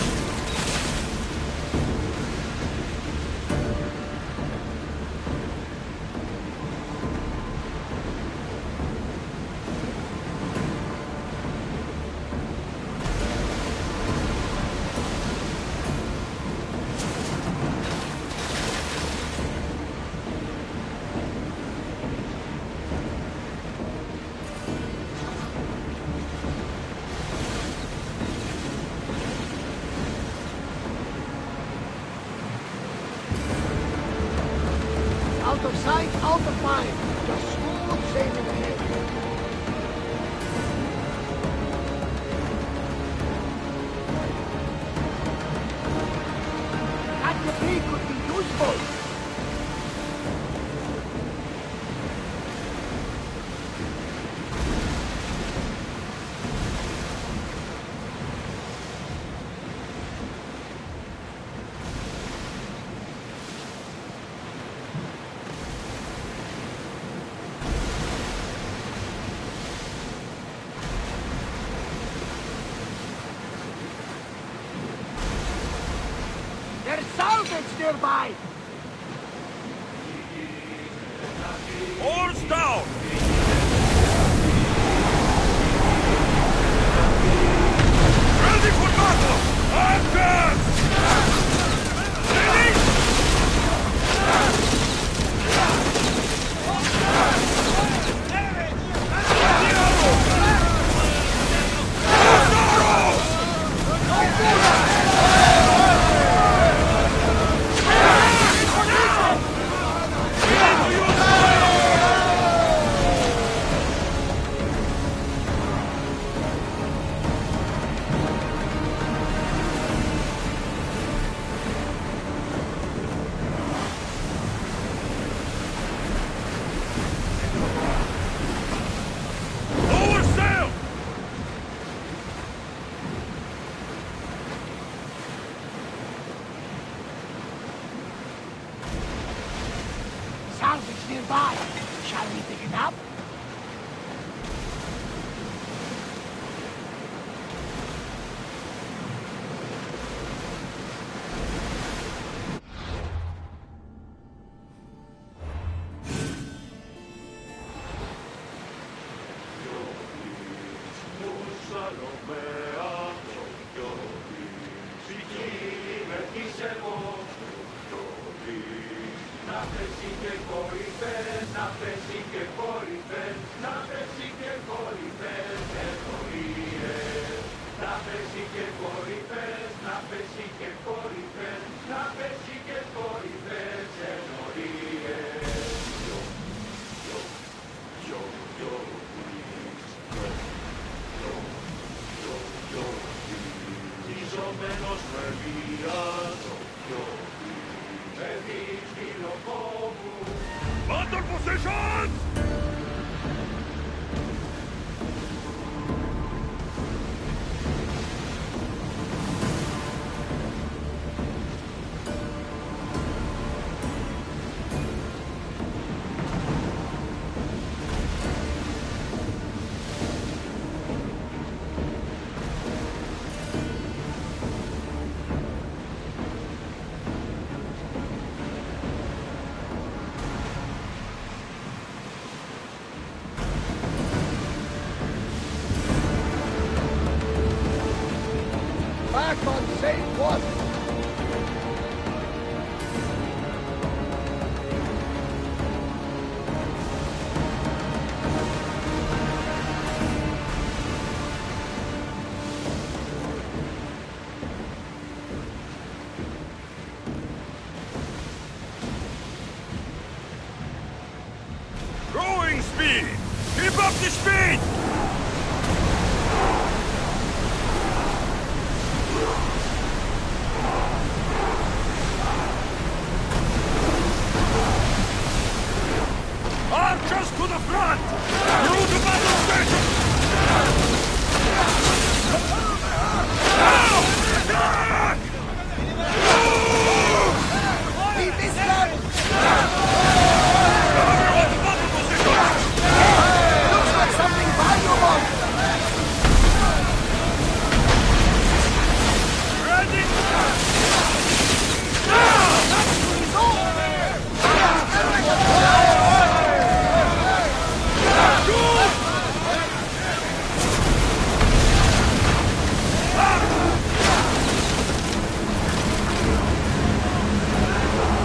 Out of sight, out of mind. Just smooth sailing ahead. That debris could be useful. There's salvage nearby! Oars down! Ready for battle! Advance! Ready? Lower sail! Salvage nearby. Shall we pick it up? Battle positions! Keep up the speed! Archers to the front! Through the battle station! Now! Attack! We missed them! Everyone's battle position! Looks like something valuable! Ready?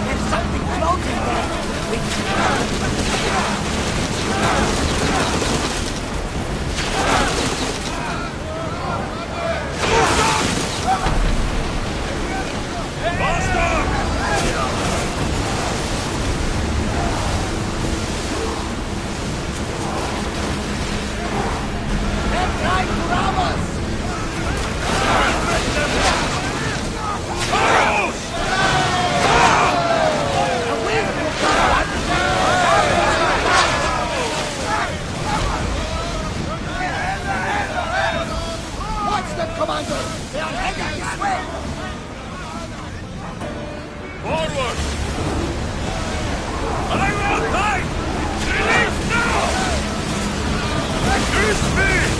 There's something floating there! They're trying to rob us! Watch them, Commander! They are heading this way! Forward! Arrival time! Release now! Increase speed!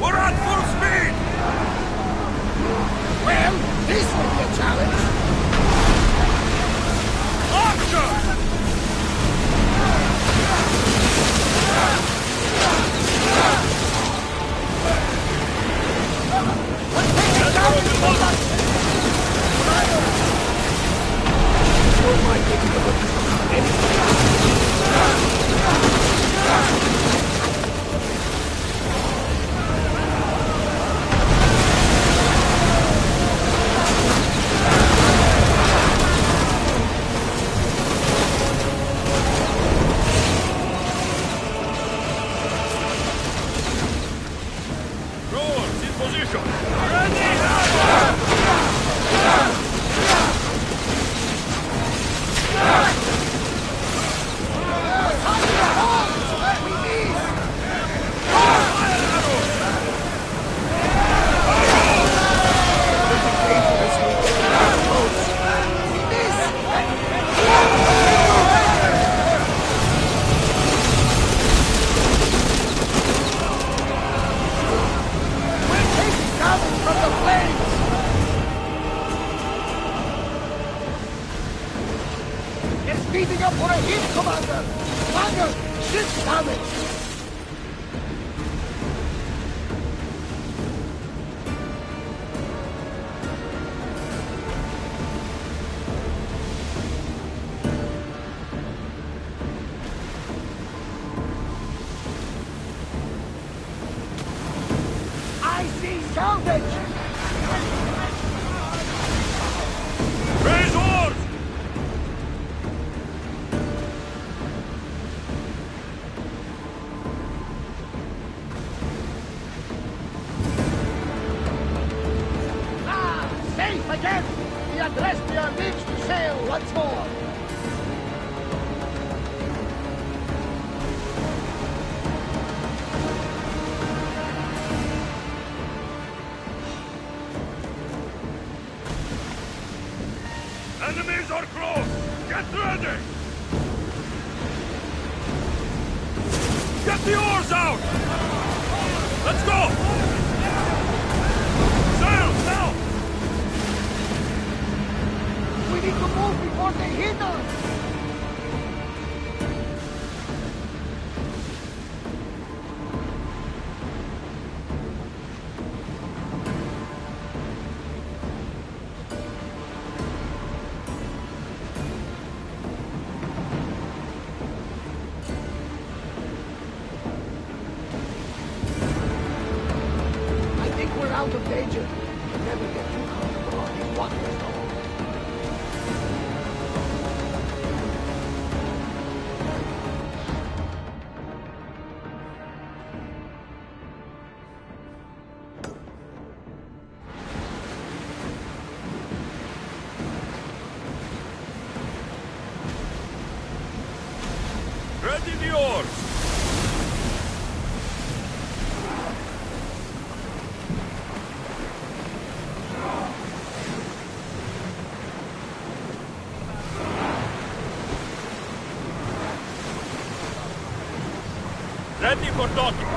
We're at full speed! Well, this will be a challenge! Archer! Rowers in position! Ready! Speeding up for a hit, Commander! Commander, ship's coming! I see salvage! Raise oars! Safe again! The Adrestia lives to sail once more! Enemies are close! Get ready! Get the oars out! Let's go! Sail, now! We need to move before they hit us! Out of danger. Never get too comfortable on these waters, though. yours! Ready for docking!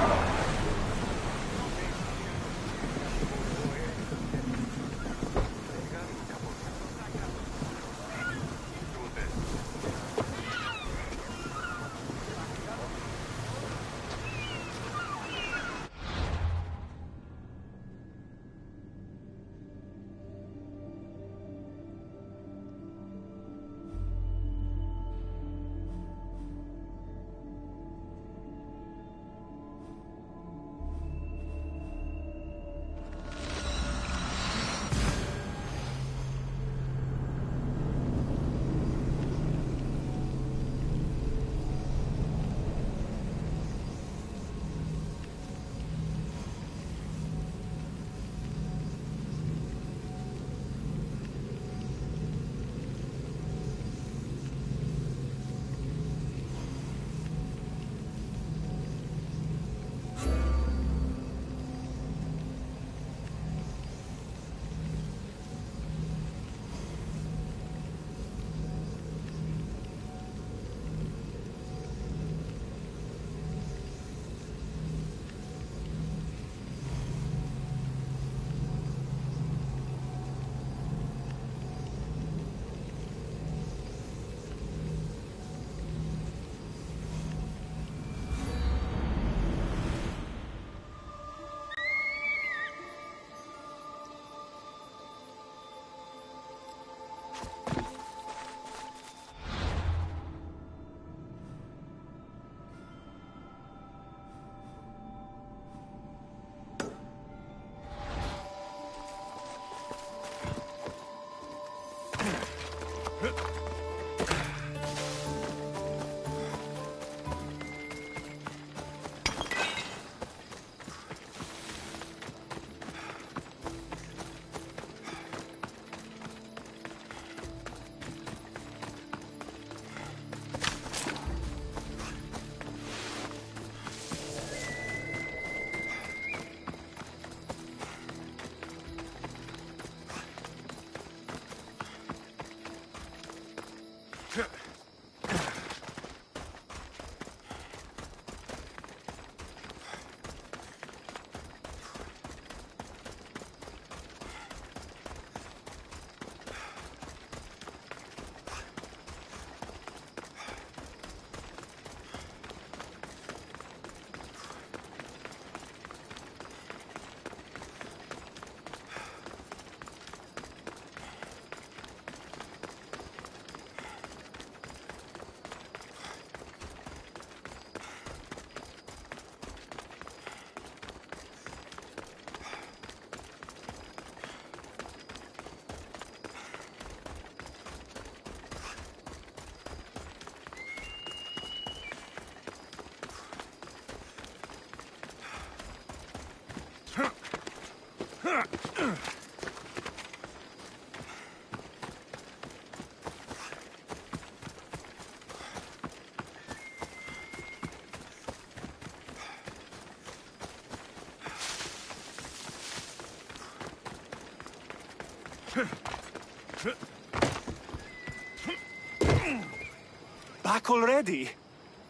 Back already?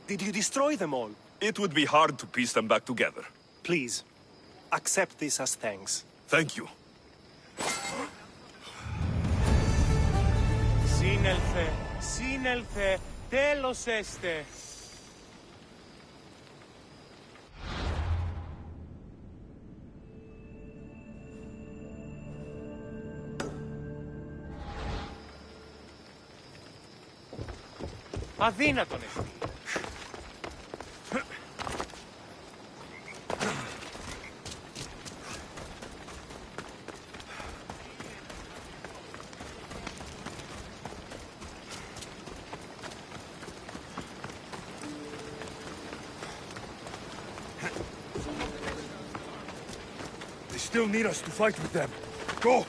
Did you destroy them all? It would be hard to piece them back together. Please, accept this as thanks. Thank you. Σύνελθε, τέλος έστε. Αδύνατον εσύ. They still need us to fight with them. Go!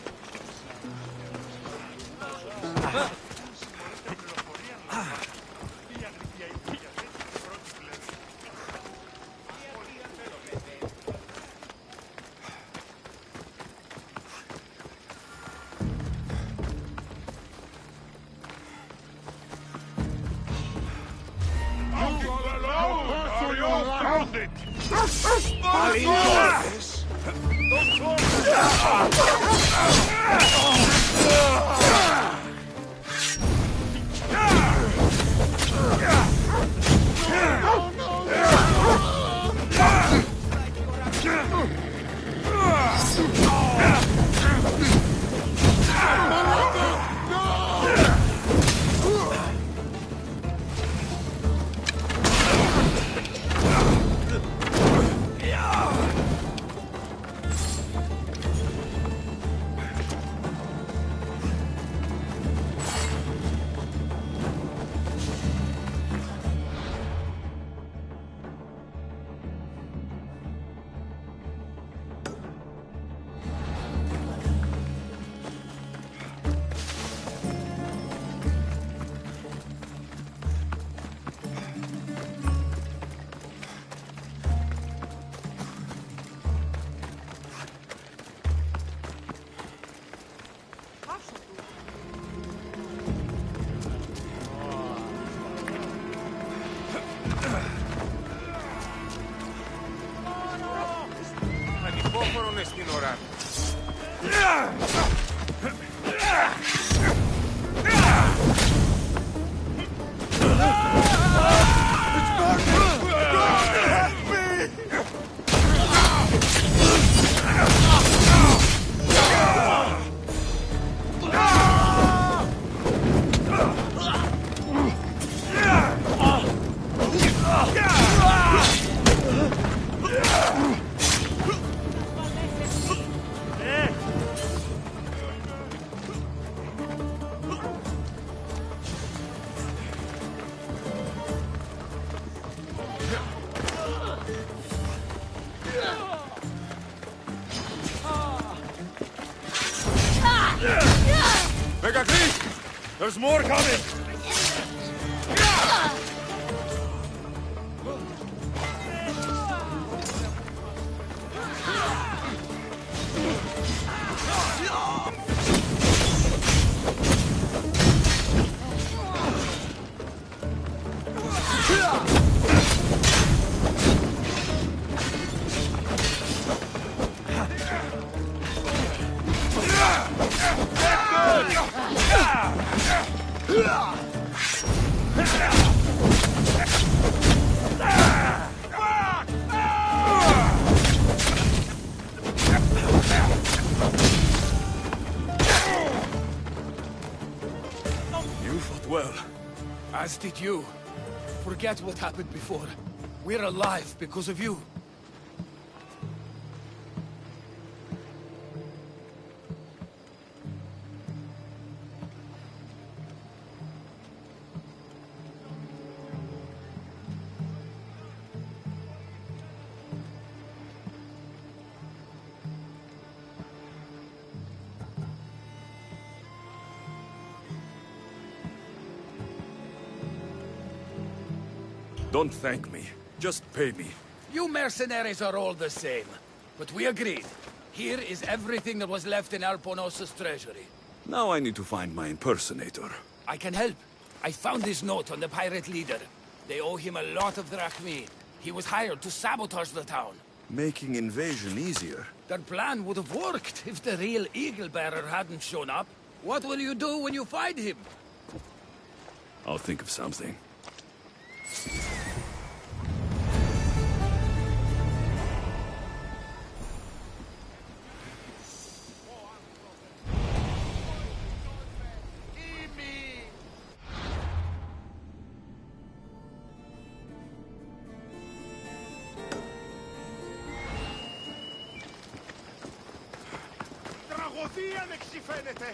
Hold it! Ανυπόφορον στην ώρα. There's more coming! As did you. Forget what happened before. We're alive because of you. Don't thank me. Just pay me. You mercenaries are all the same. But we agreed. Here is everything that was left in Alponos's treasury. Now I need to find my impersonator. I can help. I found this note on the pirate leader. They owe him a lot of drachmi. He was hired to sabotage the town. Making invasion easier. Their plan would have worked if the real Eagle Bearer hadn't shown up. What will you do when you find him? I'll think of something. Τραγωδία δεξί φαίνεται.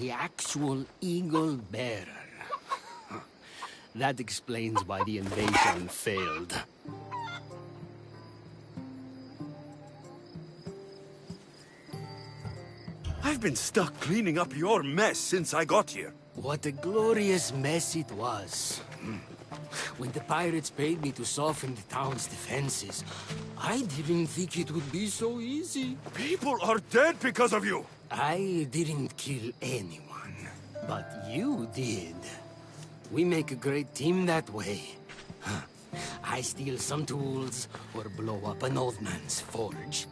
The actual eagle bearer. That explains why the invasion failed. I've been stuck cleaning up your mess since I got here. What a glorious mess it was. When the pirates paid me to soften the town's defenses, I didn't think it would be so easy. People are dead because of you! I didn't kill anyone, but you did. We make a great team that way. I steal some tools, or blow up an old man's forge.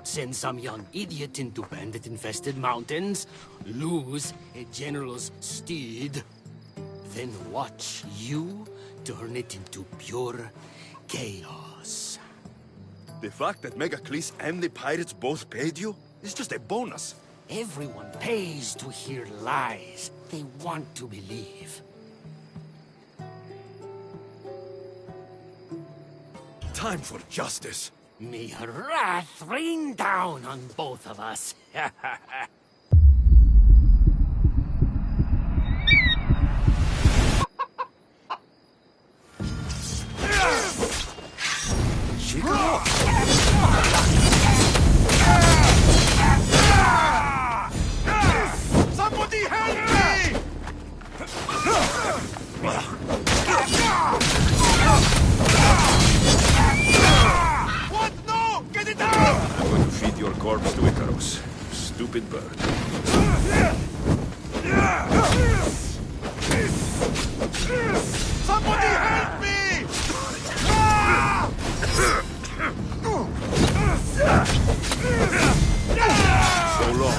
Send some young idiot into bandit-infested mountains, lose a general's steed, then watch you turn it into pure chaos. The fact that Megacles and the pirates both paid you is just a bonus. Everyone pays to hear lies they want to believe. Time for justice. May her wrath rain down on both of us. Somebody help me! What? No! Get it out! I'm going to feed your corpse to Icarus. Stupid bird. Somebody help me! So long.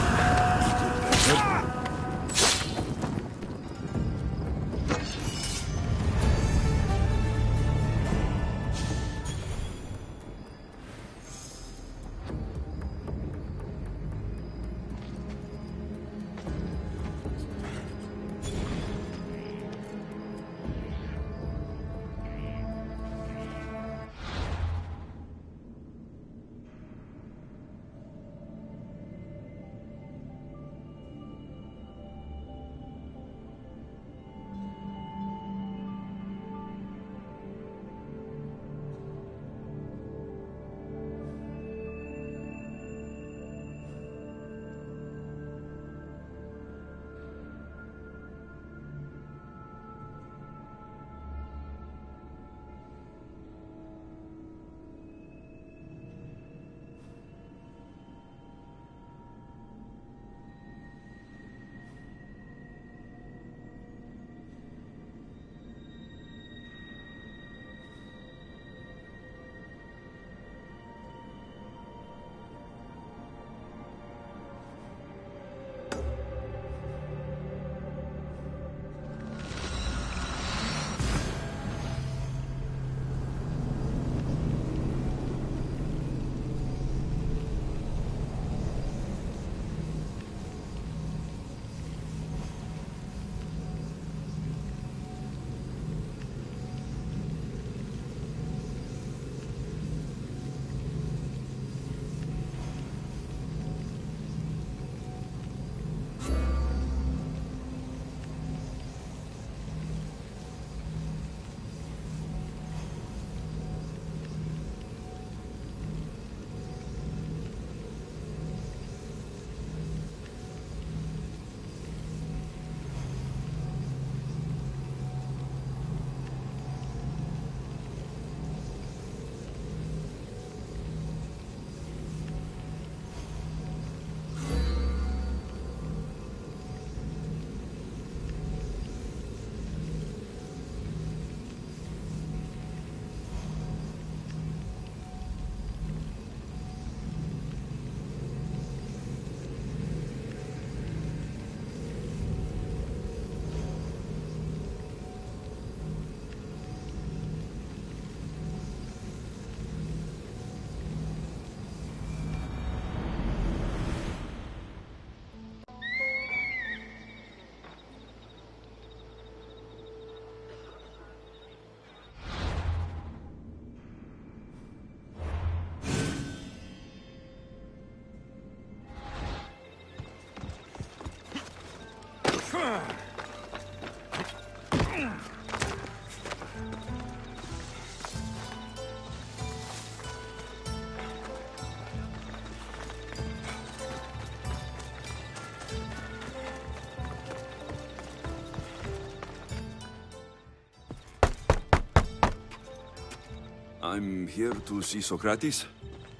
I'm here to see Socrates.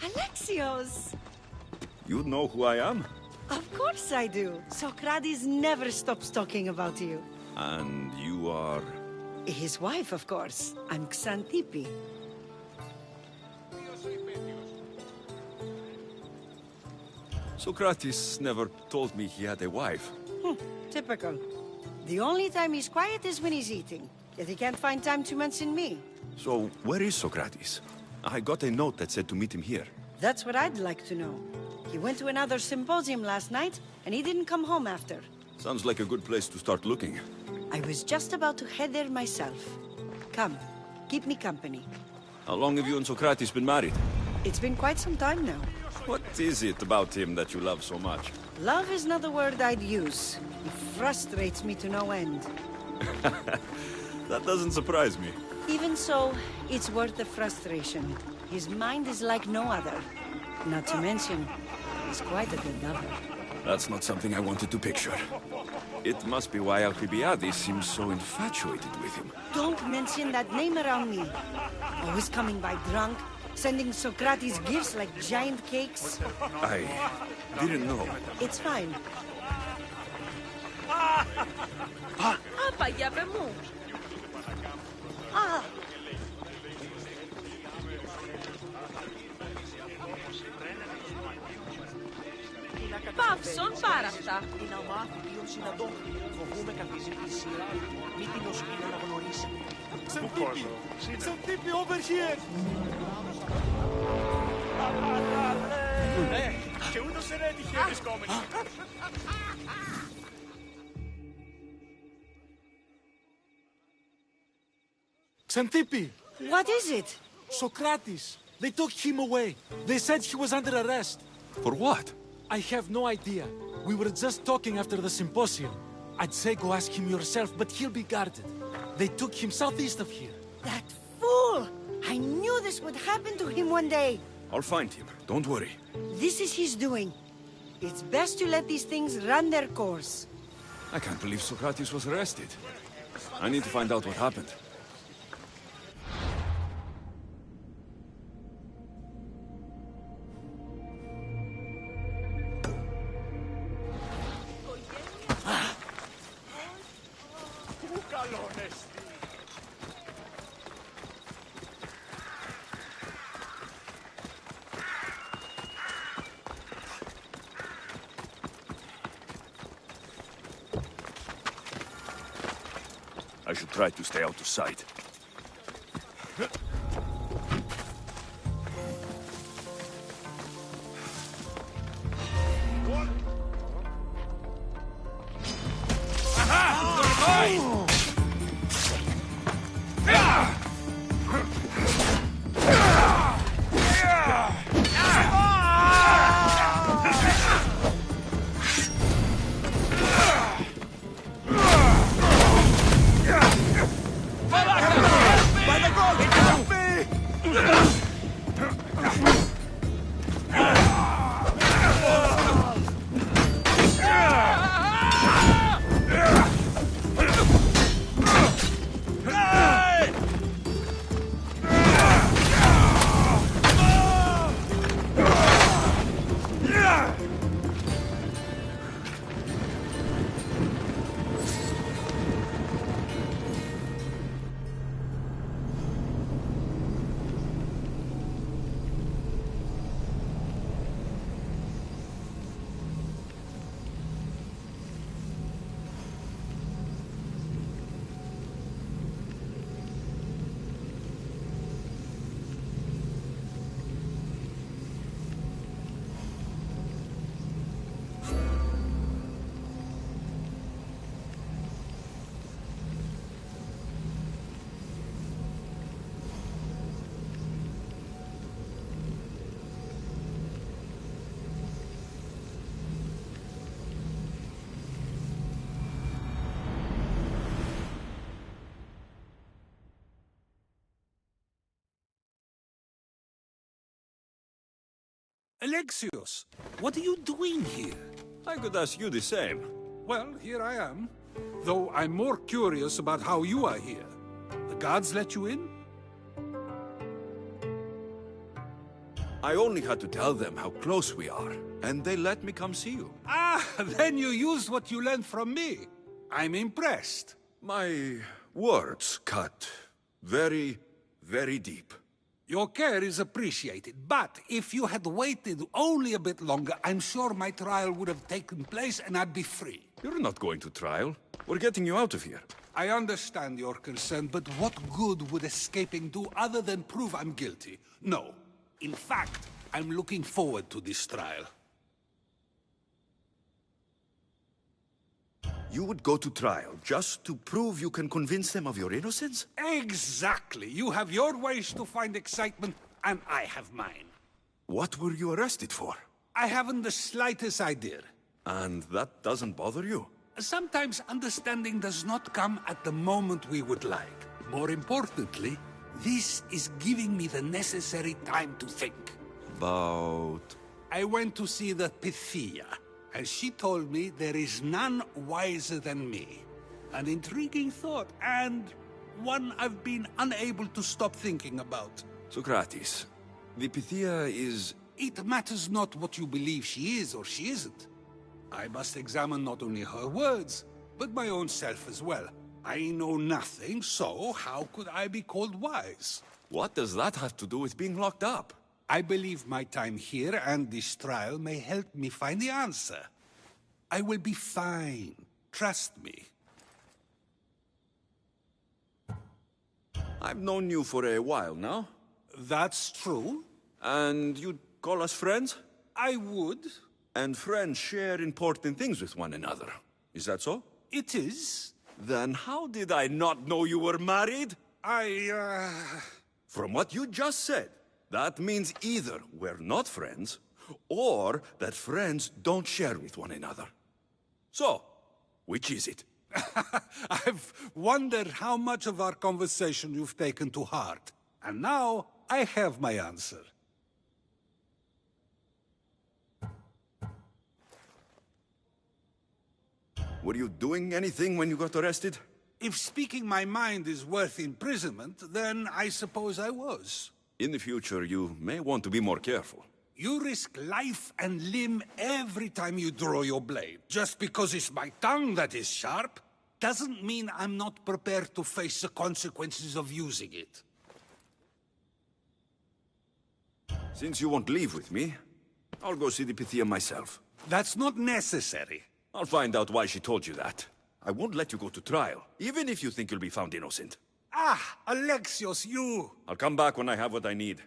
Alexios! You know who I am? Of course I do. Socrates never stops talking about you. And you are... His wife, of course. I'm Xantippe. Socrates never told me he had a wife. Typical. The only time he's quiet is when he's eating. Yet he can't find time to mention me. So, where is Socrates? I got a note that said to meet him here. That's what I'd like to know. He went to another symposium last night, and he didn't come home after. Sounds like a good place to start looking. I was just about to head there myself. Come, keep me company. How long have you and Socrates been married? It's been quite some time now. What is it about him that you love so much? Love is not the word I'd use. He frustrates me to no end. That doesn't surprise me. Even so, it's worth the frustration. His mind is like no other. Not to mention, he's quite a good lover. That's not something I wanted to picture. It must be why Alcibiades seems so infatuated with him. Don't mention that name around me. Always coming by drunk, sending Socrates gifts like giant cakes. I didn't know. It's fine. Απαγιάβε μου. Ah! Παύσον πάρα αυτά. Είναι ο μάθη δύο συναντών. Φοβούμαι καθίσει τη σειρά. Μη την οσπή να αναγνωρίσει. Xantippe, over here! Και ούτως δεν έτυχε βρισκόμενοι. Xantippe! What is it? Socrates! They took him away. They said he was under arrest. For what? I have no idea. We were just talking after the symposium. I'd say go ask him yourself, but he'll be guarded. They took him southeast of here. That fool! I knew this would happen to him one day. I'll find him. Don't worry. This is his doing. It's best to let these things run their course. I can't believe Socrates was arrested. I need to find out what happened. I should try to stay out of sight. Alexios, what are you doing here? I could ask you the same. Well, here I am. Though I'm more curious about how you are here. The guards let you in? I only had to tell them how close we are, and they let me come see you. Ah, then you used what you learned from me. I'm impressed. My words cut very, very deep. Your care is appreciated, but if you had waited only a bit longer, I'm sure my trial would have taken place and I'd be free. You're not going to trial. We're getting you out of here. I understand your concern, but what good would escaping do other than prove I'm guilty? No. In fact, I'm looking forward to this trial. You would go to trial just to prove you can convince them of your innocence? Exactly. You have your ways to find excitement, and I have mine. What were you arrested for? I haven't the slightest idea. And that doesn't bother you? Sometimes understanding does not come at the moment we would like. More importantly, this is giving me the necessary time to think. About... I went to see the Pythia, and she told me there is none wiser than me. An intriguing thought, and one I've been unable to stop thinking about. Socrates, the Pythia is... It matters not what you believe she is or she isn't. I must examine not only her words, but my own self as well. I know nothing, so how could I be called wise? What does that have to do with being locked up? I believe my time here and this trial may help me find the answer. I will be fine. Trust me. I've known you for a while now. That's true. And you'd call us friends? I would. And friends share important things with one another. Is that so? It is. Then how did I not know you were married? From what you just said, that means either we're not friends, or that friends don't share with one another. So, which is it? I've wondered how much of our conversation you've taken to heart. And now, I have my answer. Were you doing anything when you got arrested? If speaking my mind is worth imprisonment, then I suppose I was. In the future, you may want to be more careful. You risk life and limb every time you draw your blade. Just because it's my tongue that is sharp, doesn't mean I'm not prepared to face the consequences of using it. Since you won't leave with me, I'll go see the Pythia myself. That's not necessary. I'll find out why she told you that. I won't let you go to trial, even if you think you'll be found innocent. Ah, Alexios, you... I'll come back when I have what I need.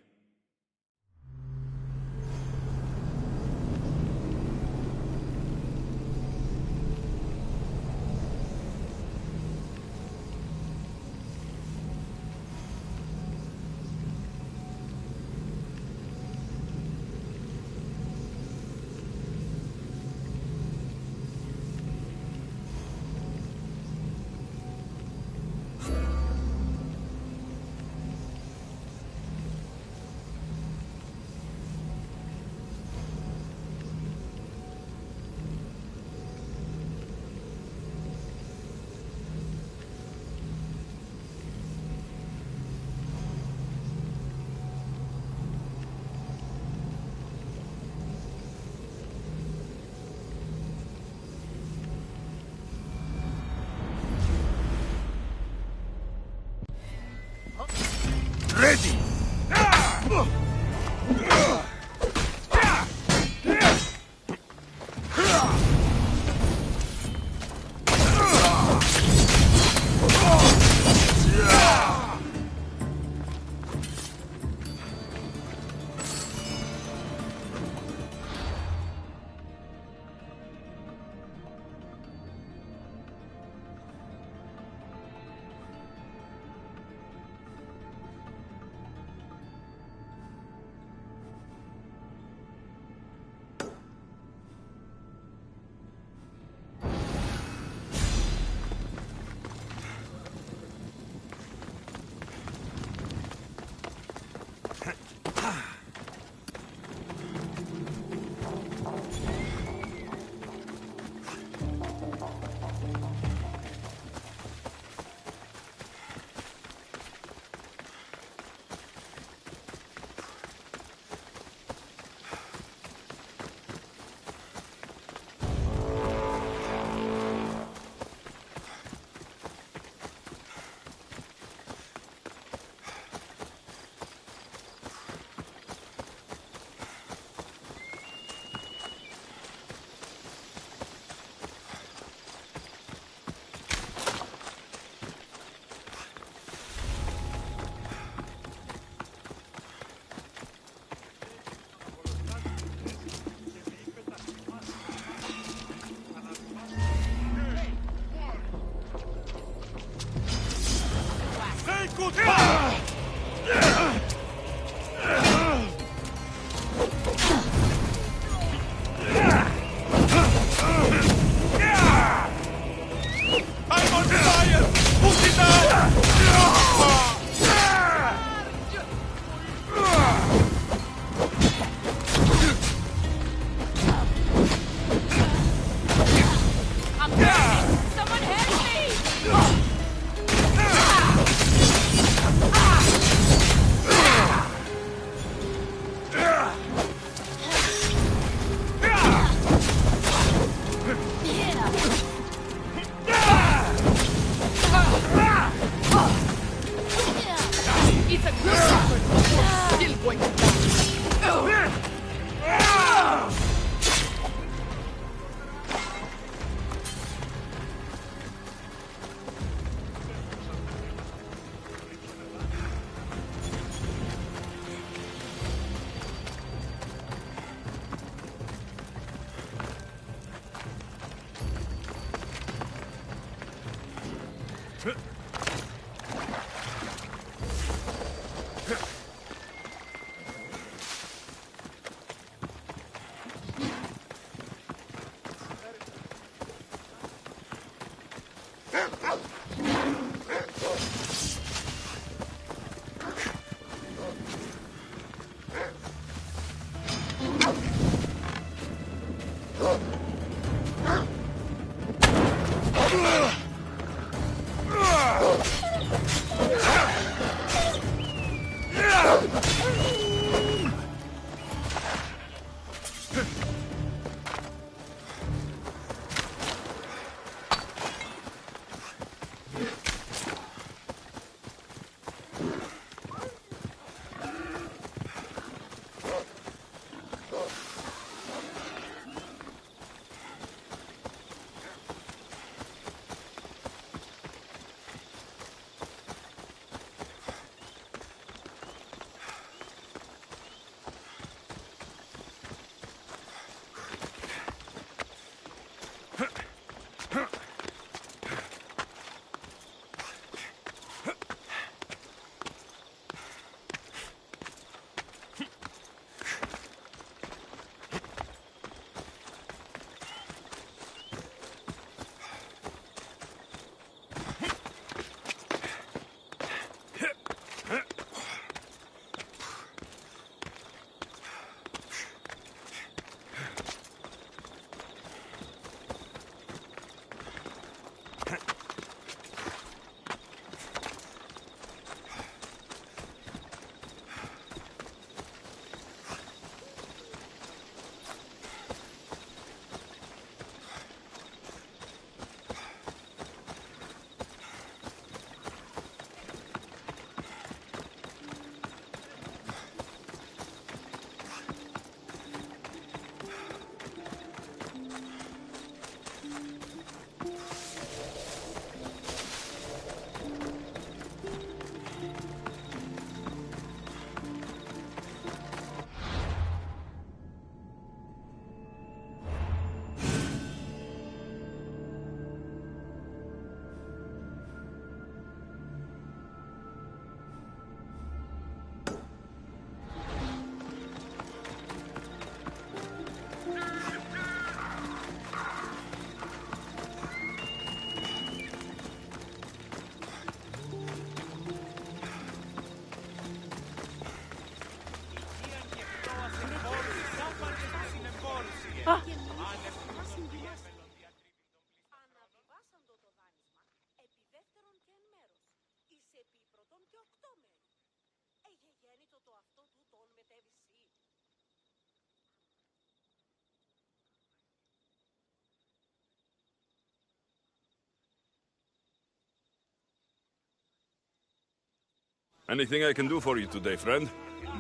Anything I can do for you today, friend?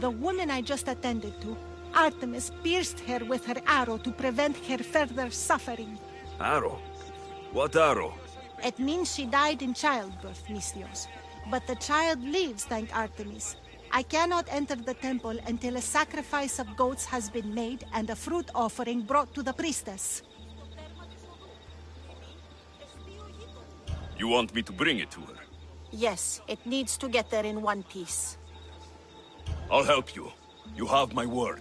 The woman I just attended to, Artemis pierced her with her arrow to prevent her further suffering. Arrow? What arrow? It means she died in childbirth, Misthios. But the child lives, thank Artemis. I cannot enter the temple until a sacrifice of goats has been made and a fruit offering brought to the priestess. You want me to bring it to her? Yes, it needs to get there in one piece. I'll help you. You have my word.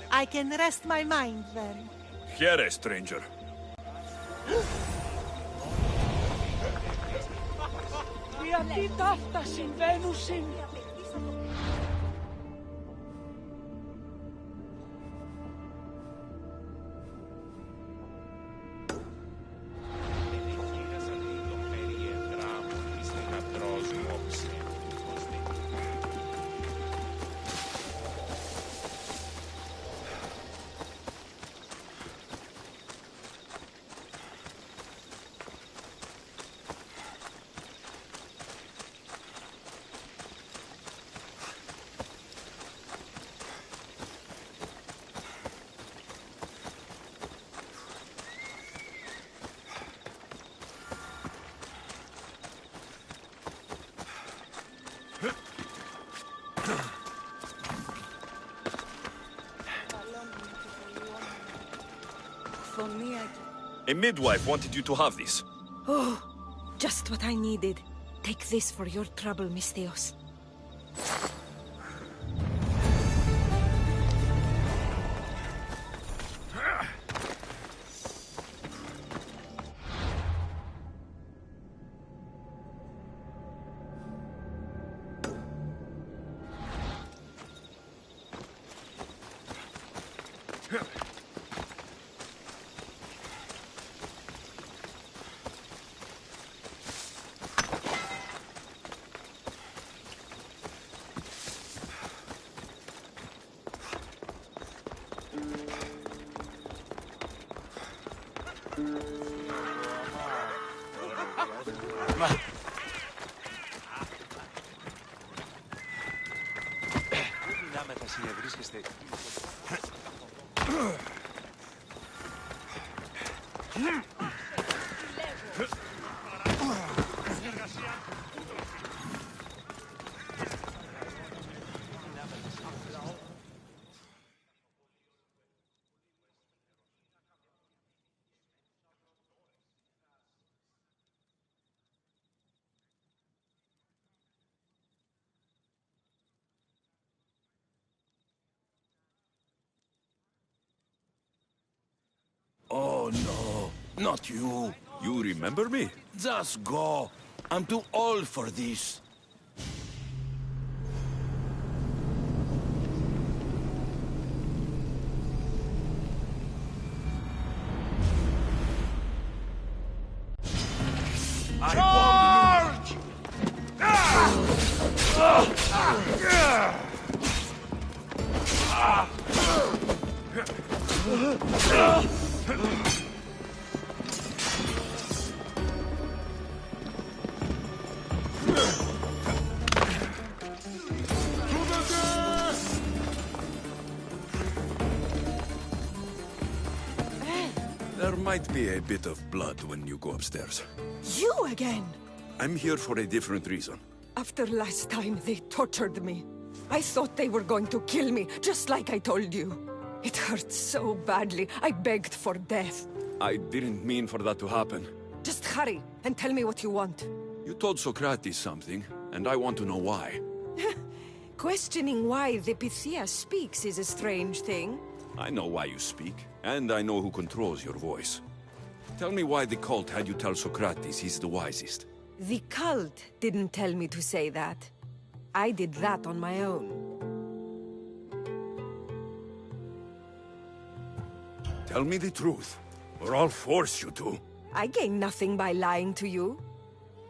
I can rest my mind, then. Here, stranger. Γιατί τα αυτά συμβαίνουσιν. A midwife wanted you to have this. Oh, Just what I needed. Take this for your trouble, Misthios. Oh no, not you. You remember me? Just go. I'm too old for this. Charge! There might be a bit of blood when you go upstairs. You again? I'm here for a different reason. After last time, they tortured me. I thought they were going to kill me, just like I told you. It hurt so badly, I begged for death. I didn't mean for that to happen. Just hurry, and tell me what you want. You told Socrates something, and I want to know why. Questioning why the Pythia speaks is a strange thing. I know why you speak, and I know who controls your voice. Tell me why the cult had you tell Socrates he's the wisest. The cult didn't tell me to say that. I did that on my own. Tell me the truth, or I'll force you to. I gain nothing by lying to you.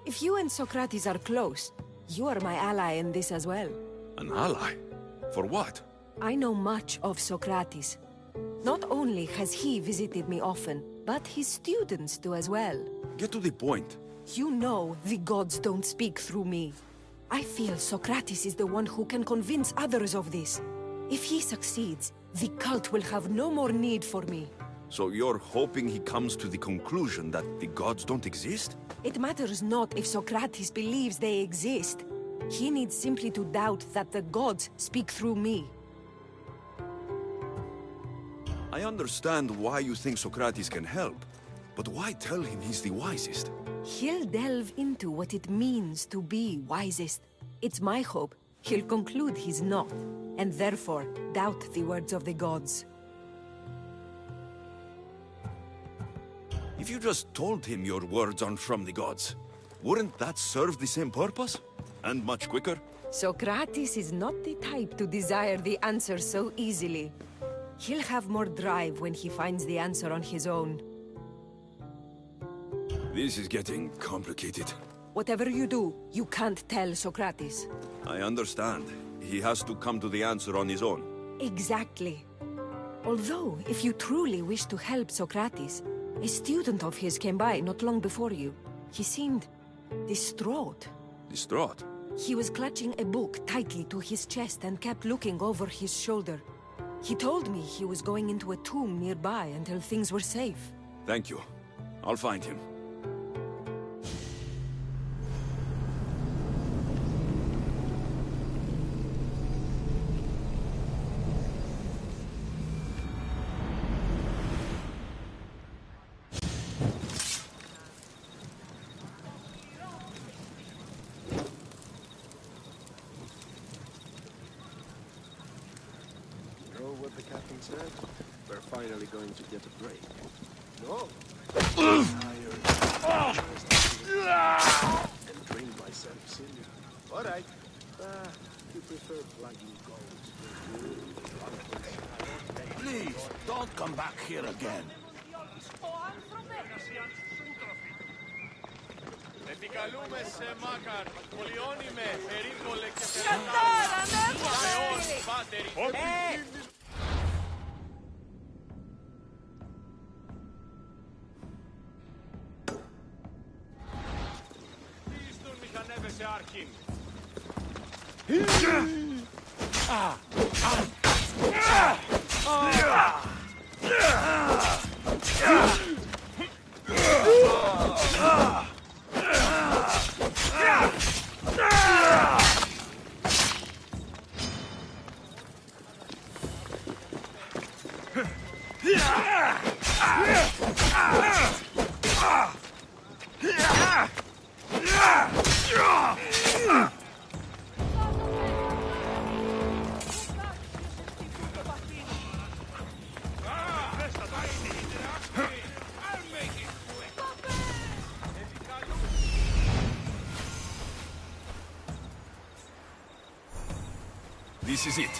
If you and Socrates are close, you are my ally in this as well. An ally? For what? I know much of Socrates. Not only has he visited me often, but his students do as well. Get to the point. You know the gods don't speak through me. I feel Socrates is the one who can convince others of this. If he succeeds, the cult will have no more need for me. So you're hoping he comes to the conclusion that the gods don't exist? It matters not if Socrates believes they exist. He needs simply to doubt that the gods speak through me. I understand why you think Socrates can help, but why tell him he's the wisest? He'll delve into what it means to be wisest. It's my hope he'll conclude he's not, and therefore doubt the words of the gods. If you just told him your words aren't from the gods, wouldn't that serve the same purpose? And much quicker? Socrates is not the type to desire the answer so easily. He'll have more drive when he finds the answer on his own. This is getting complicated. Whatever you do, you can't tell Socrates. I understand. He has to come to the answer on his own. Exactly. Although, if you truly wish to help Socrates, a student of his came by not long before you. He seemed distraught. Distraught? He was clutching a book tightly to his chest and kept looking over his shoulder. He told me he was going into a tomb nearby until things were safe. Thank you. I'll find him. said, we're finally going to get a break. No. And bring myself silly. All right. You prefer plugging goals. Please, don't come back here again. Επικαλούμε σε Μάκαρ, πολιόνιμε, περίπολε και Κατάρα, ναι, Θεός, πάτερη. Πίστον μηχανεύεσαι άρχιν. This is it.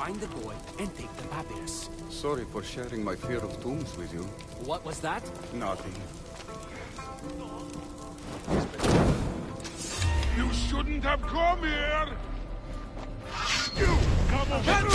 Find the boy and take the papyrus. Sorry for sharing my fear of tombs with you. What was that? Nothing. You shouldn't have come here! You come over!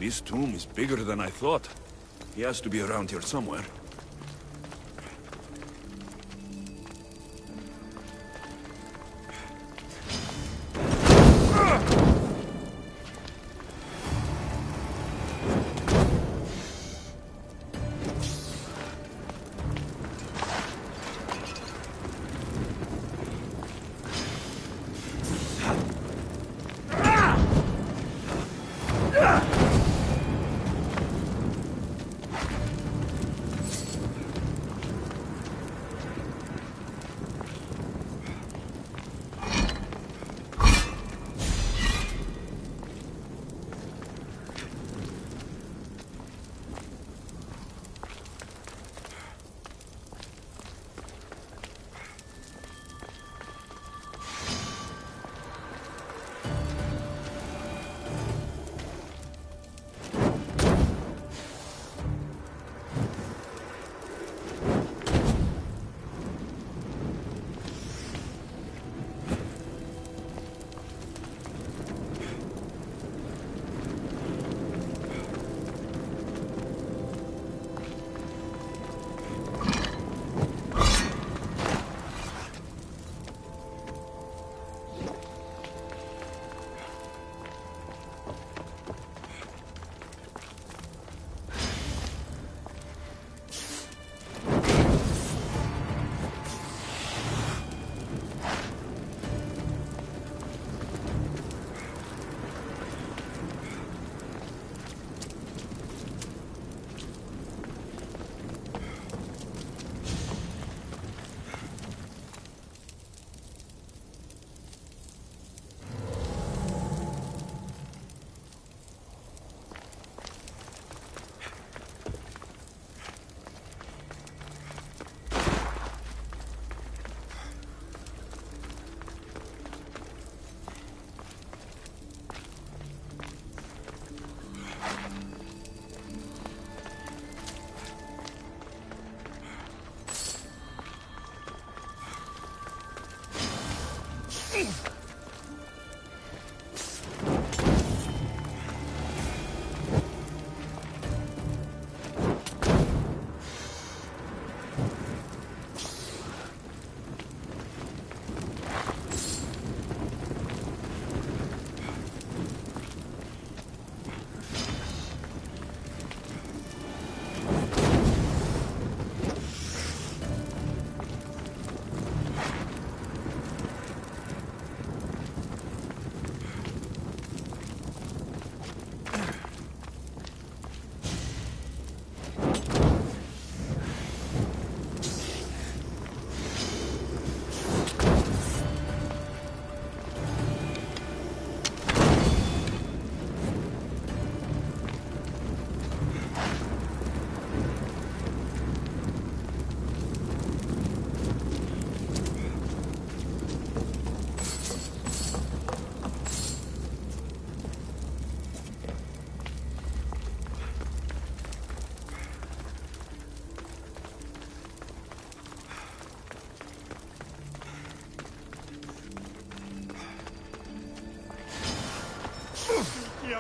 This tomb is bigger than I thought. He has to be around here somewhere.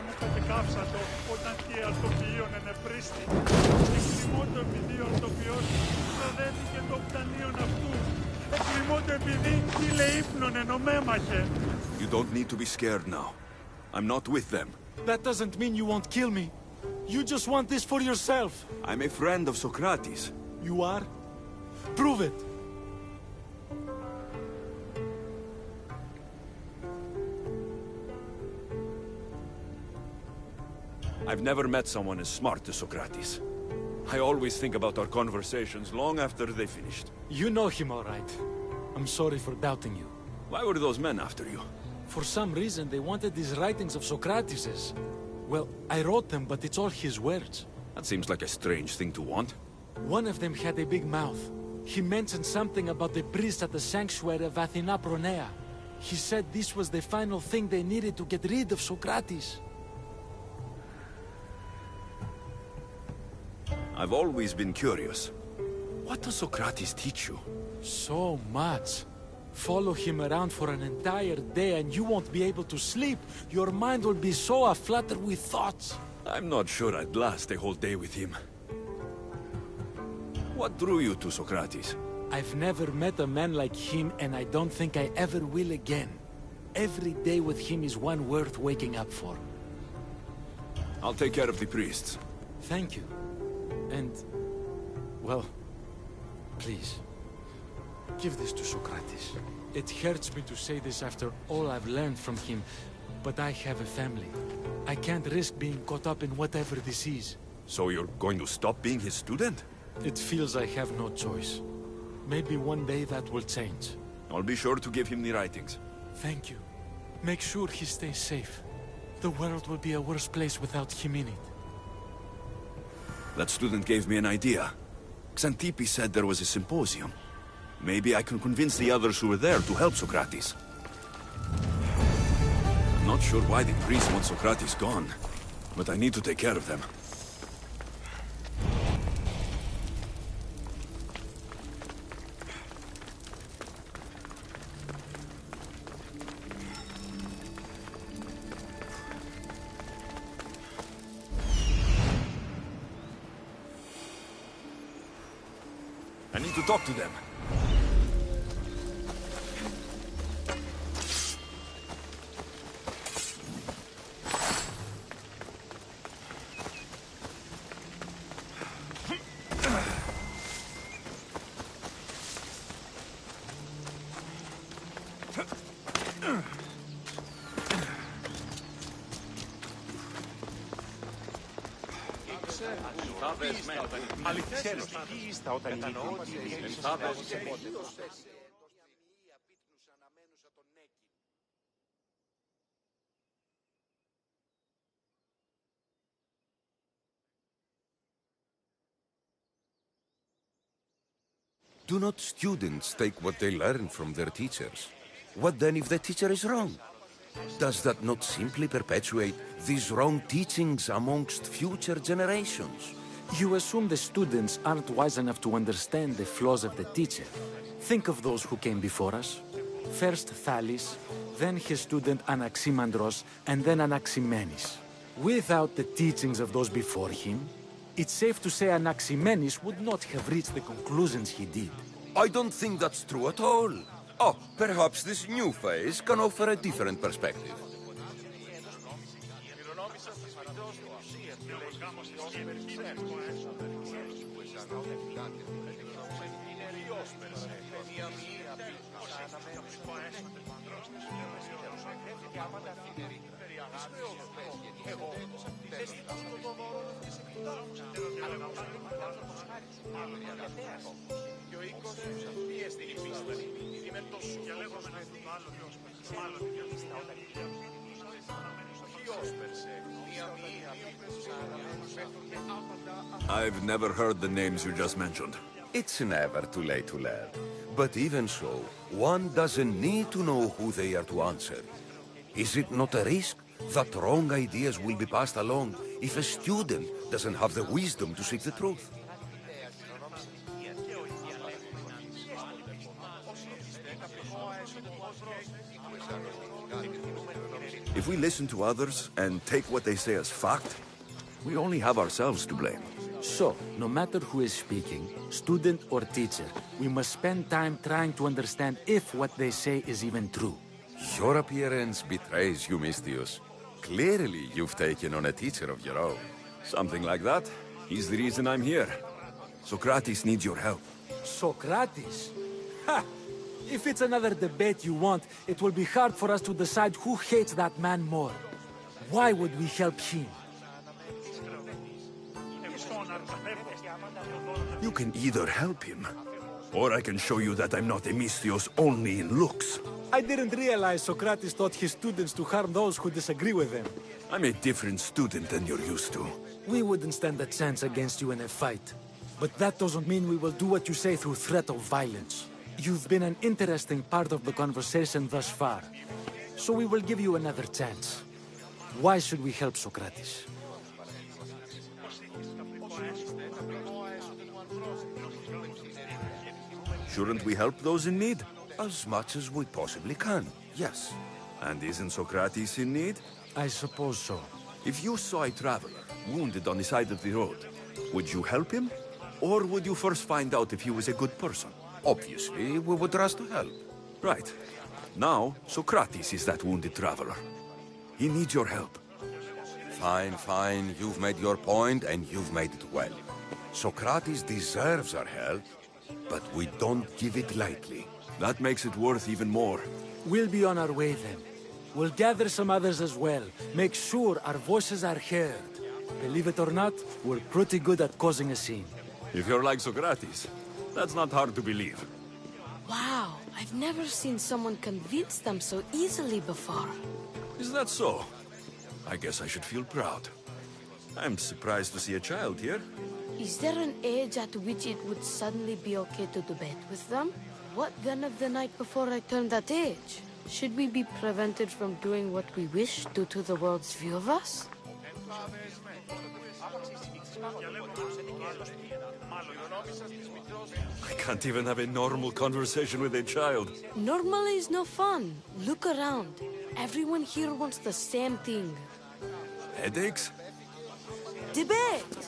μου κατεκάψατο όταν και αρτοπίον ενεπρίστη. Εκκριμώτο επειδή ο αρτοπιός προδέθηκε το πτανίον αυτού. Εκκριμώτο επειδή κύλε ύπνον ενωμέμαχε. You don't need to be scared now. I'm not with them. That doesn't mean you won't kill me. You just want this for yourself. I'm a friend of Socrates. You are? Prove it. I've never met someone as smart as Socrates. I always think about our conversations long after they finished. You know him all right. I'm sorry for doubting you. Why were those men after you? For some reason, they wanted these writings of Socrates's. Well, I wrote them, but it's all his words. That seems like a strange thing to want. One of them had a big mouth. He mentioned something about the priest at the sanctuary of Athena Pronea. He said this was the final thing they needed to get rid of Socrates. I've always been curious. What does Socrates teach you? So much. Follow him around for an entire day and you won't be able to sleep. Your mind will be so aflutter with thoughts. I'm not sure I'd last a whole day with him. What drew you to Socrates? I've never met a man like him, and I don't think I ever will again. Every day with him is one worth waking up for. I'll take care of the priests. Thank you. And, well, please, give this to Socrates. It hurts me to say this after all I've learned from him, but I have a family. I can't risk being caught up in whatever this is. So you're going to stop being his student? It feels I have no choice. Maybe one day that will change. I'll be sure to give him the writings. Thank you. Make sure he stays safe. The world will be a worse place without him in it. That student gave me an idea. Xantippe said there was a symposium. Maybe I can convince the others who were there to help Socrates. I'm not sure why the priests want Socrates gone, but I need to take care of them. I need to talk to them. Do not students take what they learn from their teachers? What then if the teacher is wrong? Does that not simply perpetuate these wrong teachings amongst future generations? You assume the students aren't wise enough to understand the flaws of the teacher. Think of those who came before us. First Thales, then his student Anaximandros, and then Anaximenes. Without the teachings of those before him, it's safe to say Anaximenes would not have reached the conclusions he did. I don't think that's true at all. Oh, perhaps this new phase can offer a different perspective. I've never heard the names you just mentioned. It's never too late to learn. But even so, one doesn't need to know who they are to answer. Is it not a risk that wrong ideas will be passed along if a student doesn't have the wisdom to seek the truth? If we listen to others and take what they say as fact, we only have ourselves to blame. So, no matter who is speaking, student or teacher, we must spend time trying to understand if what they say is even true. Your appearance betrays you, Misthios. Clearly, you've taken on a teacher of your own. Something like that. He's the reason I'm here. Socrates needs your help. Socrates? Ha! If it's another debate you want, it will be hard for us to decide who hates that man more. Why would we help him? You can either help him, or I can show you that I'm not a Misthios only in looks. I didn't realize Socrates taught his students to harm those who disagree with them. I'm a different student than you're used to. We wouldn't stand a chance against you in a fight. But that doesn't mean we will do what you say through threat of violence. You've been an interesting part of the conversation thus far. So we will give you another chance. Why should we help Socrates? Shouldn't we help those in need? As much as we possibly can, yes. And isn't Socrates in need? I suppose so. If you saw a traveler wounded on the side of the road, would you help him? Or would you first find out if he was a good person? Obviously, we would rush to help. Right. Now, Socrates is that wounded traveler. He needs your help. Fine, fine. You've made your point, and you've made it well. Socrates deserves our help, but we don't give it lightly. That makes it worth even more. We'll be on our way then. We'll gather some others as well. Make sure our voices are heard. Believe it or not, we're pretty good at causing a scene. If you're like Socrates, that's not hard to believe. Wow, I've never seen someone convince them so easily before. Is that so? I guess I should feel proud. I'm surprised to see a child here. Is there an age at which it would suddenly be okay to debate with them? What then of the night before I turned that age? Should we be prevented from doing what we wish due to the world's view of us? I can't even have a normal conversation with a child. Normal is no fun. Look around. Everyone here wants the same thing. Headaches? Debate!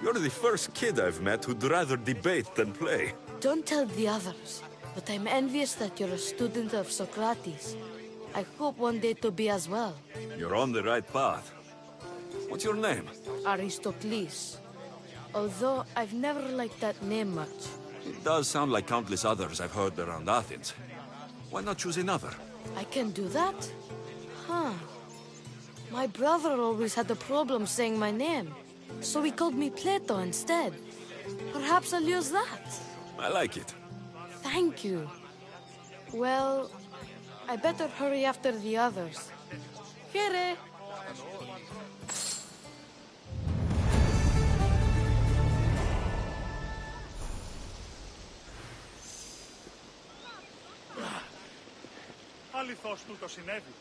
You're the first kid I've met who'd rather debate than play. Don't tell the others, but I'm envious that you're a student of Socrates. I hope one day to be as well. You're on the right path. What's your name? Aristocles. Although I've never liked that name much. It does sound like countless others I've heard around Athens. Why not choose another? I can do that? Huh. My brother always had a problem saying my name, so he called me Plato instead. Perhaps I'll use that. I like it. Thank you. Well, I better hurry after the others. Here. Αληθώς τούτο συνέβη.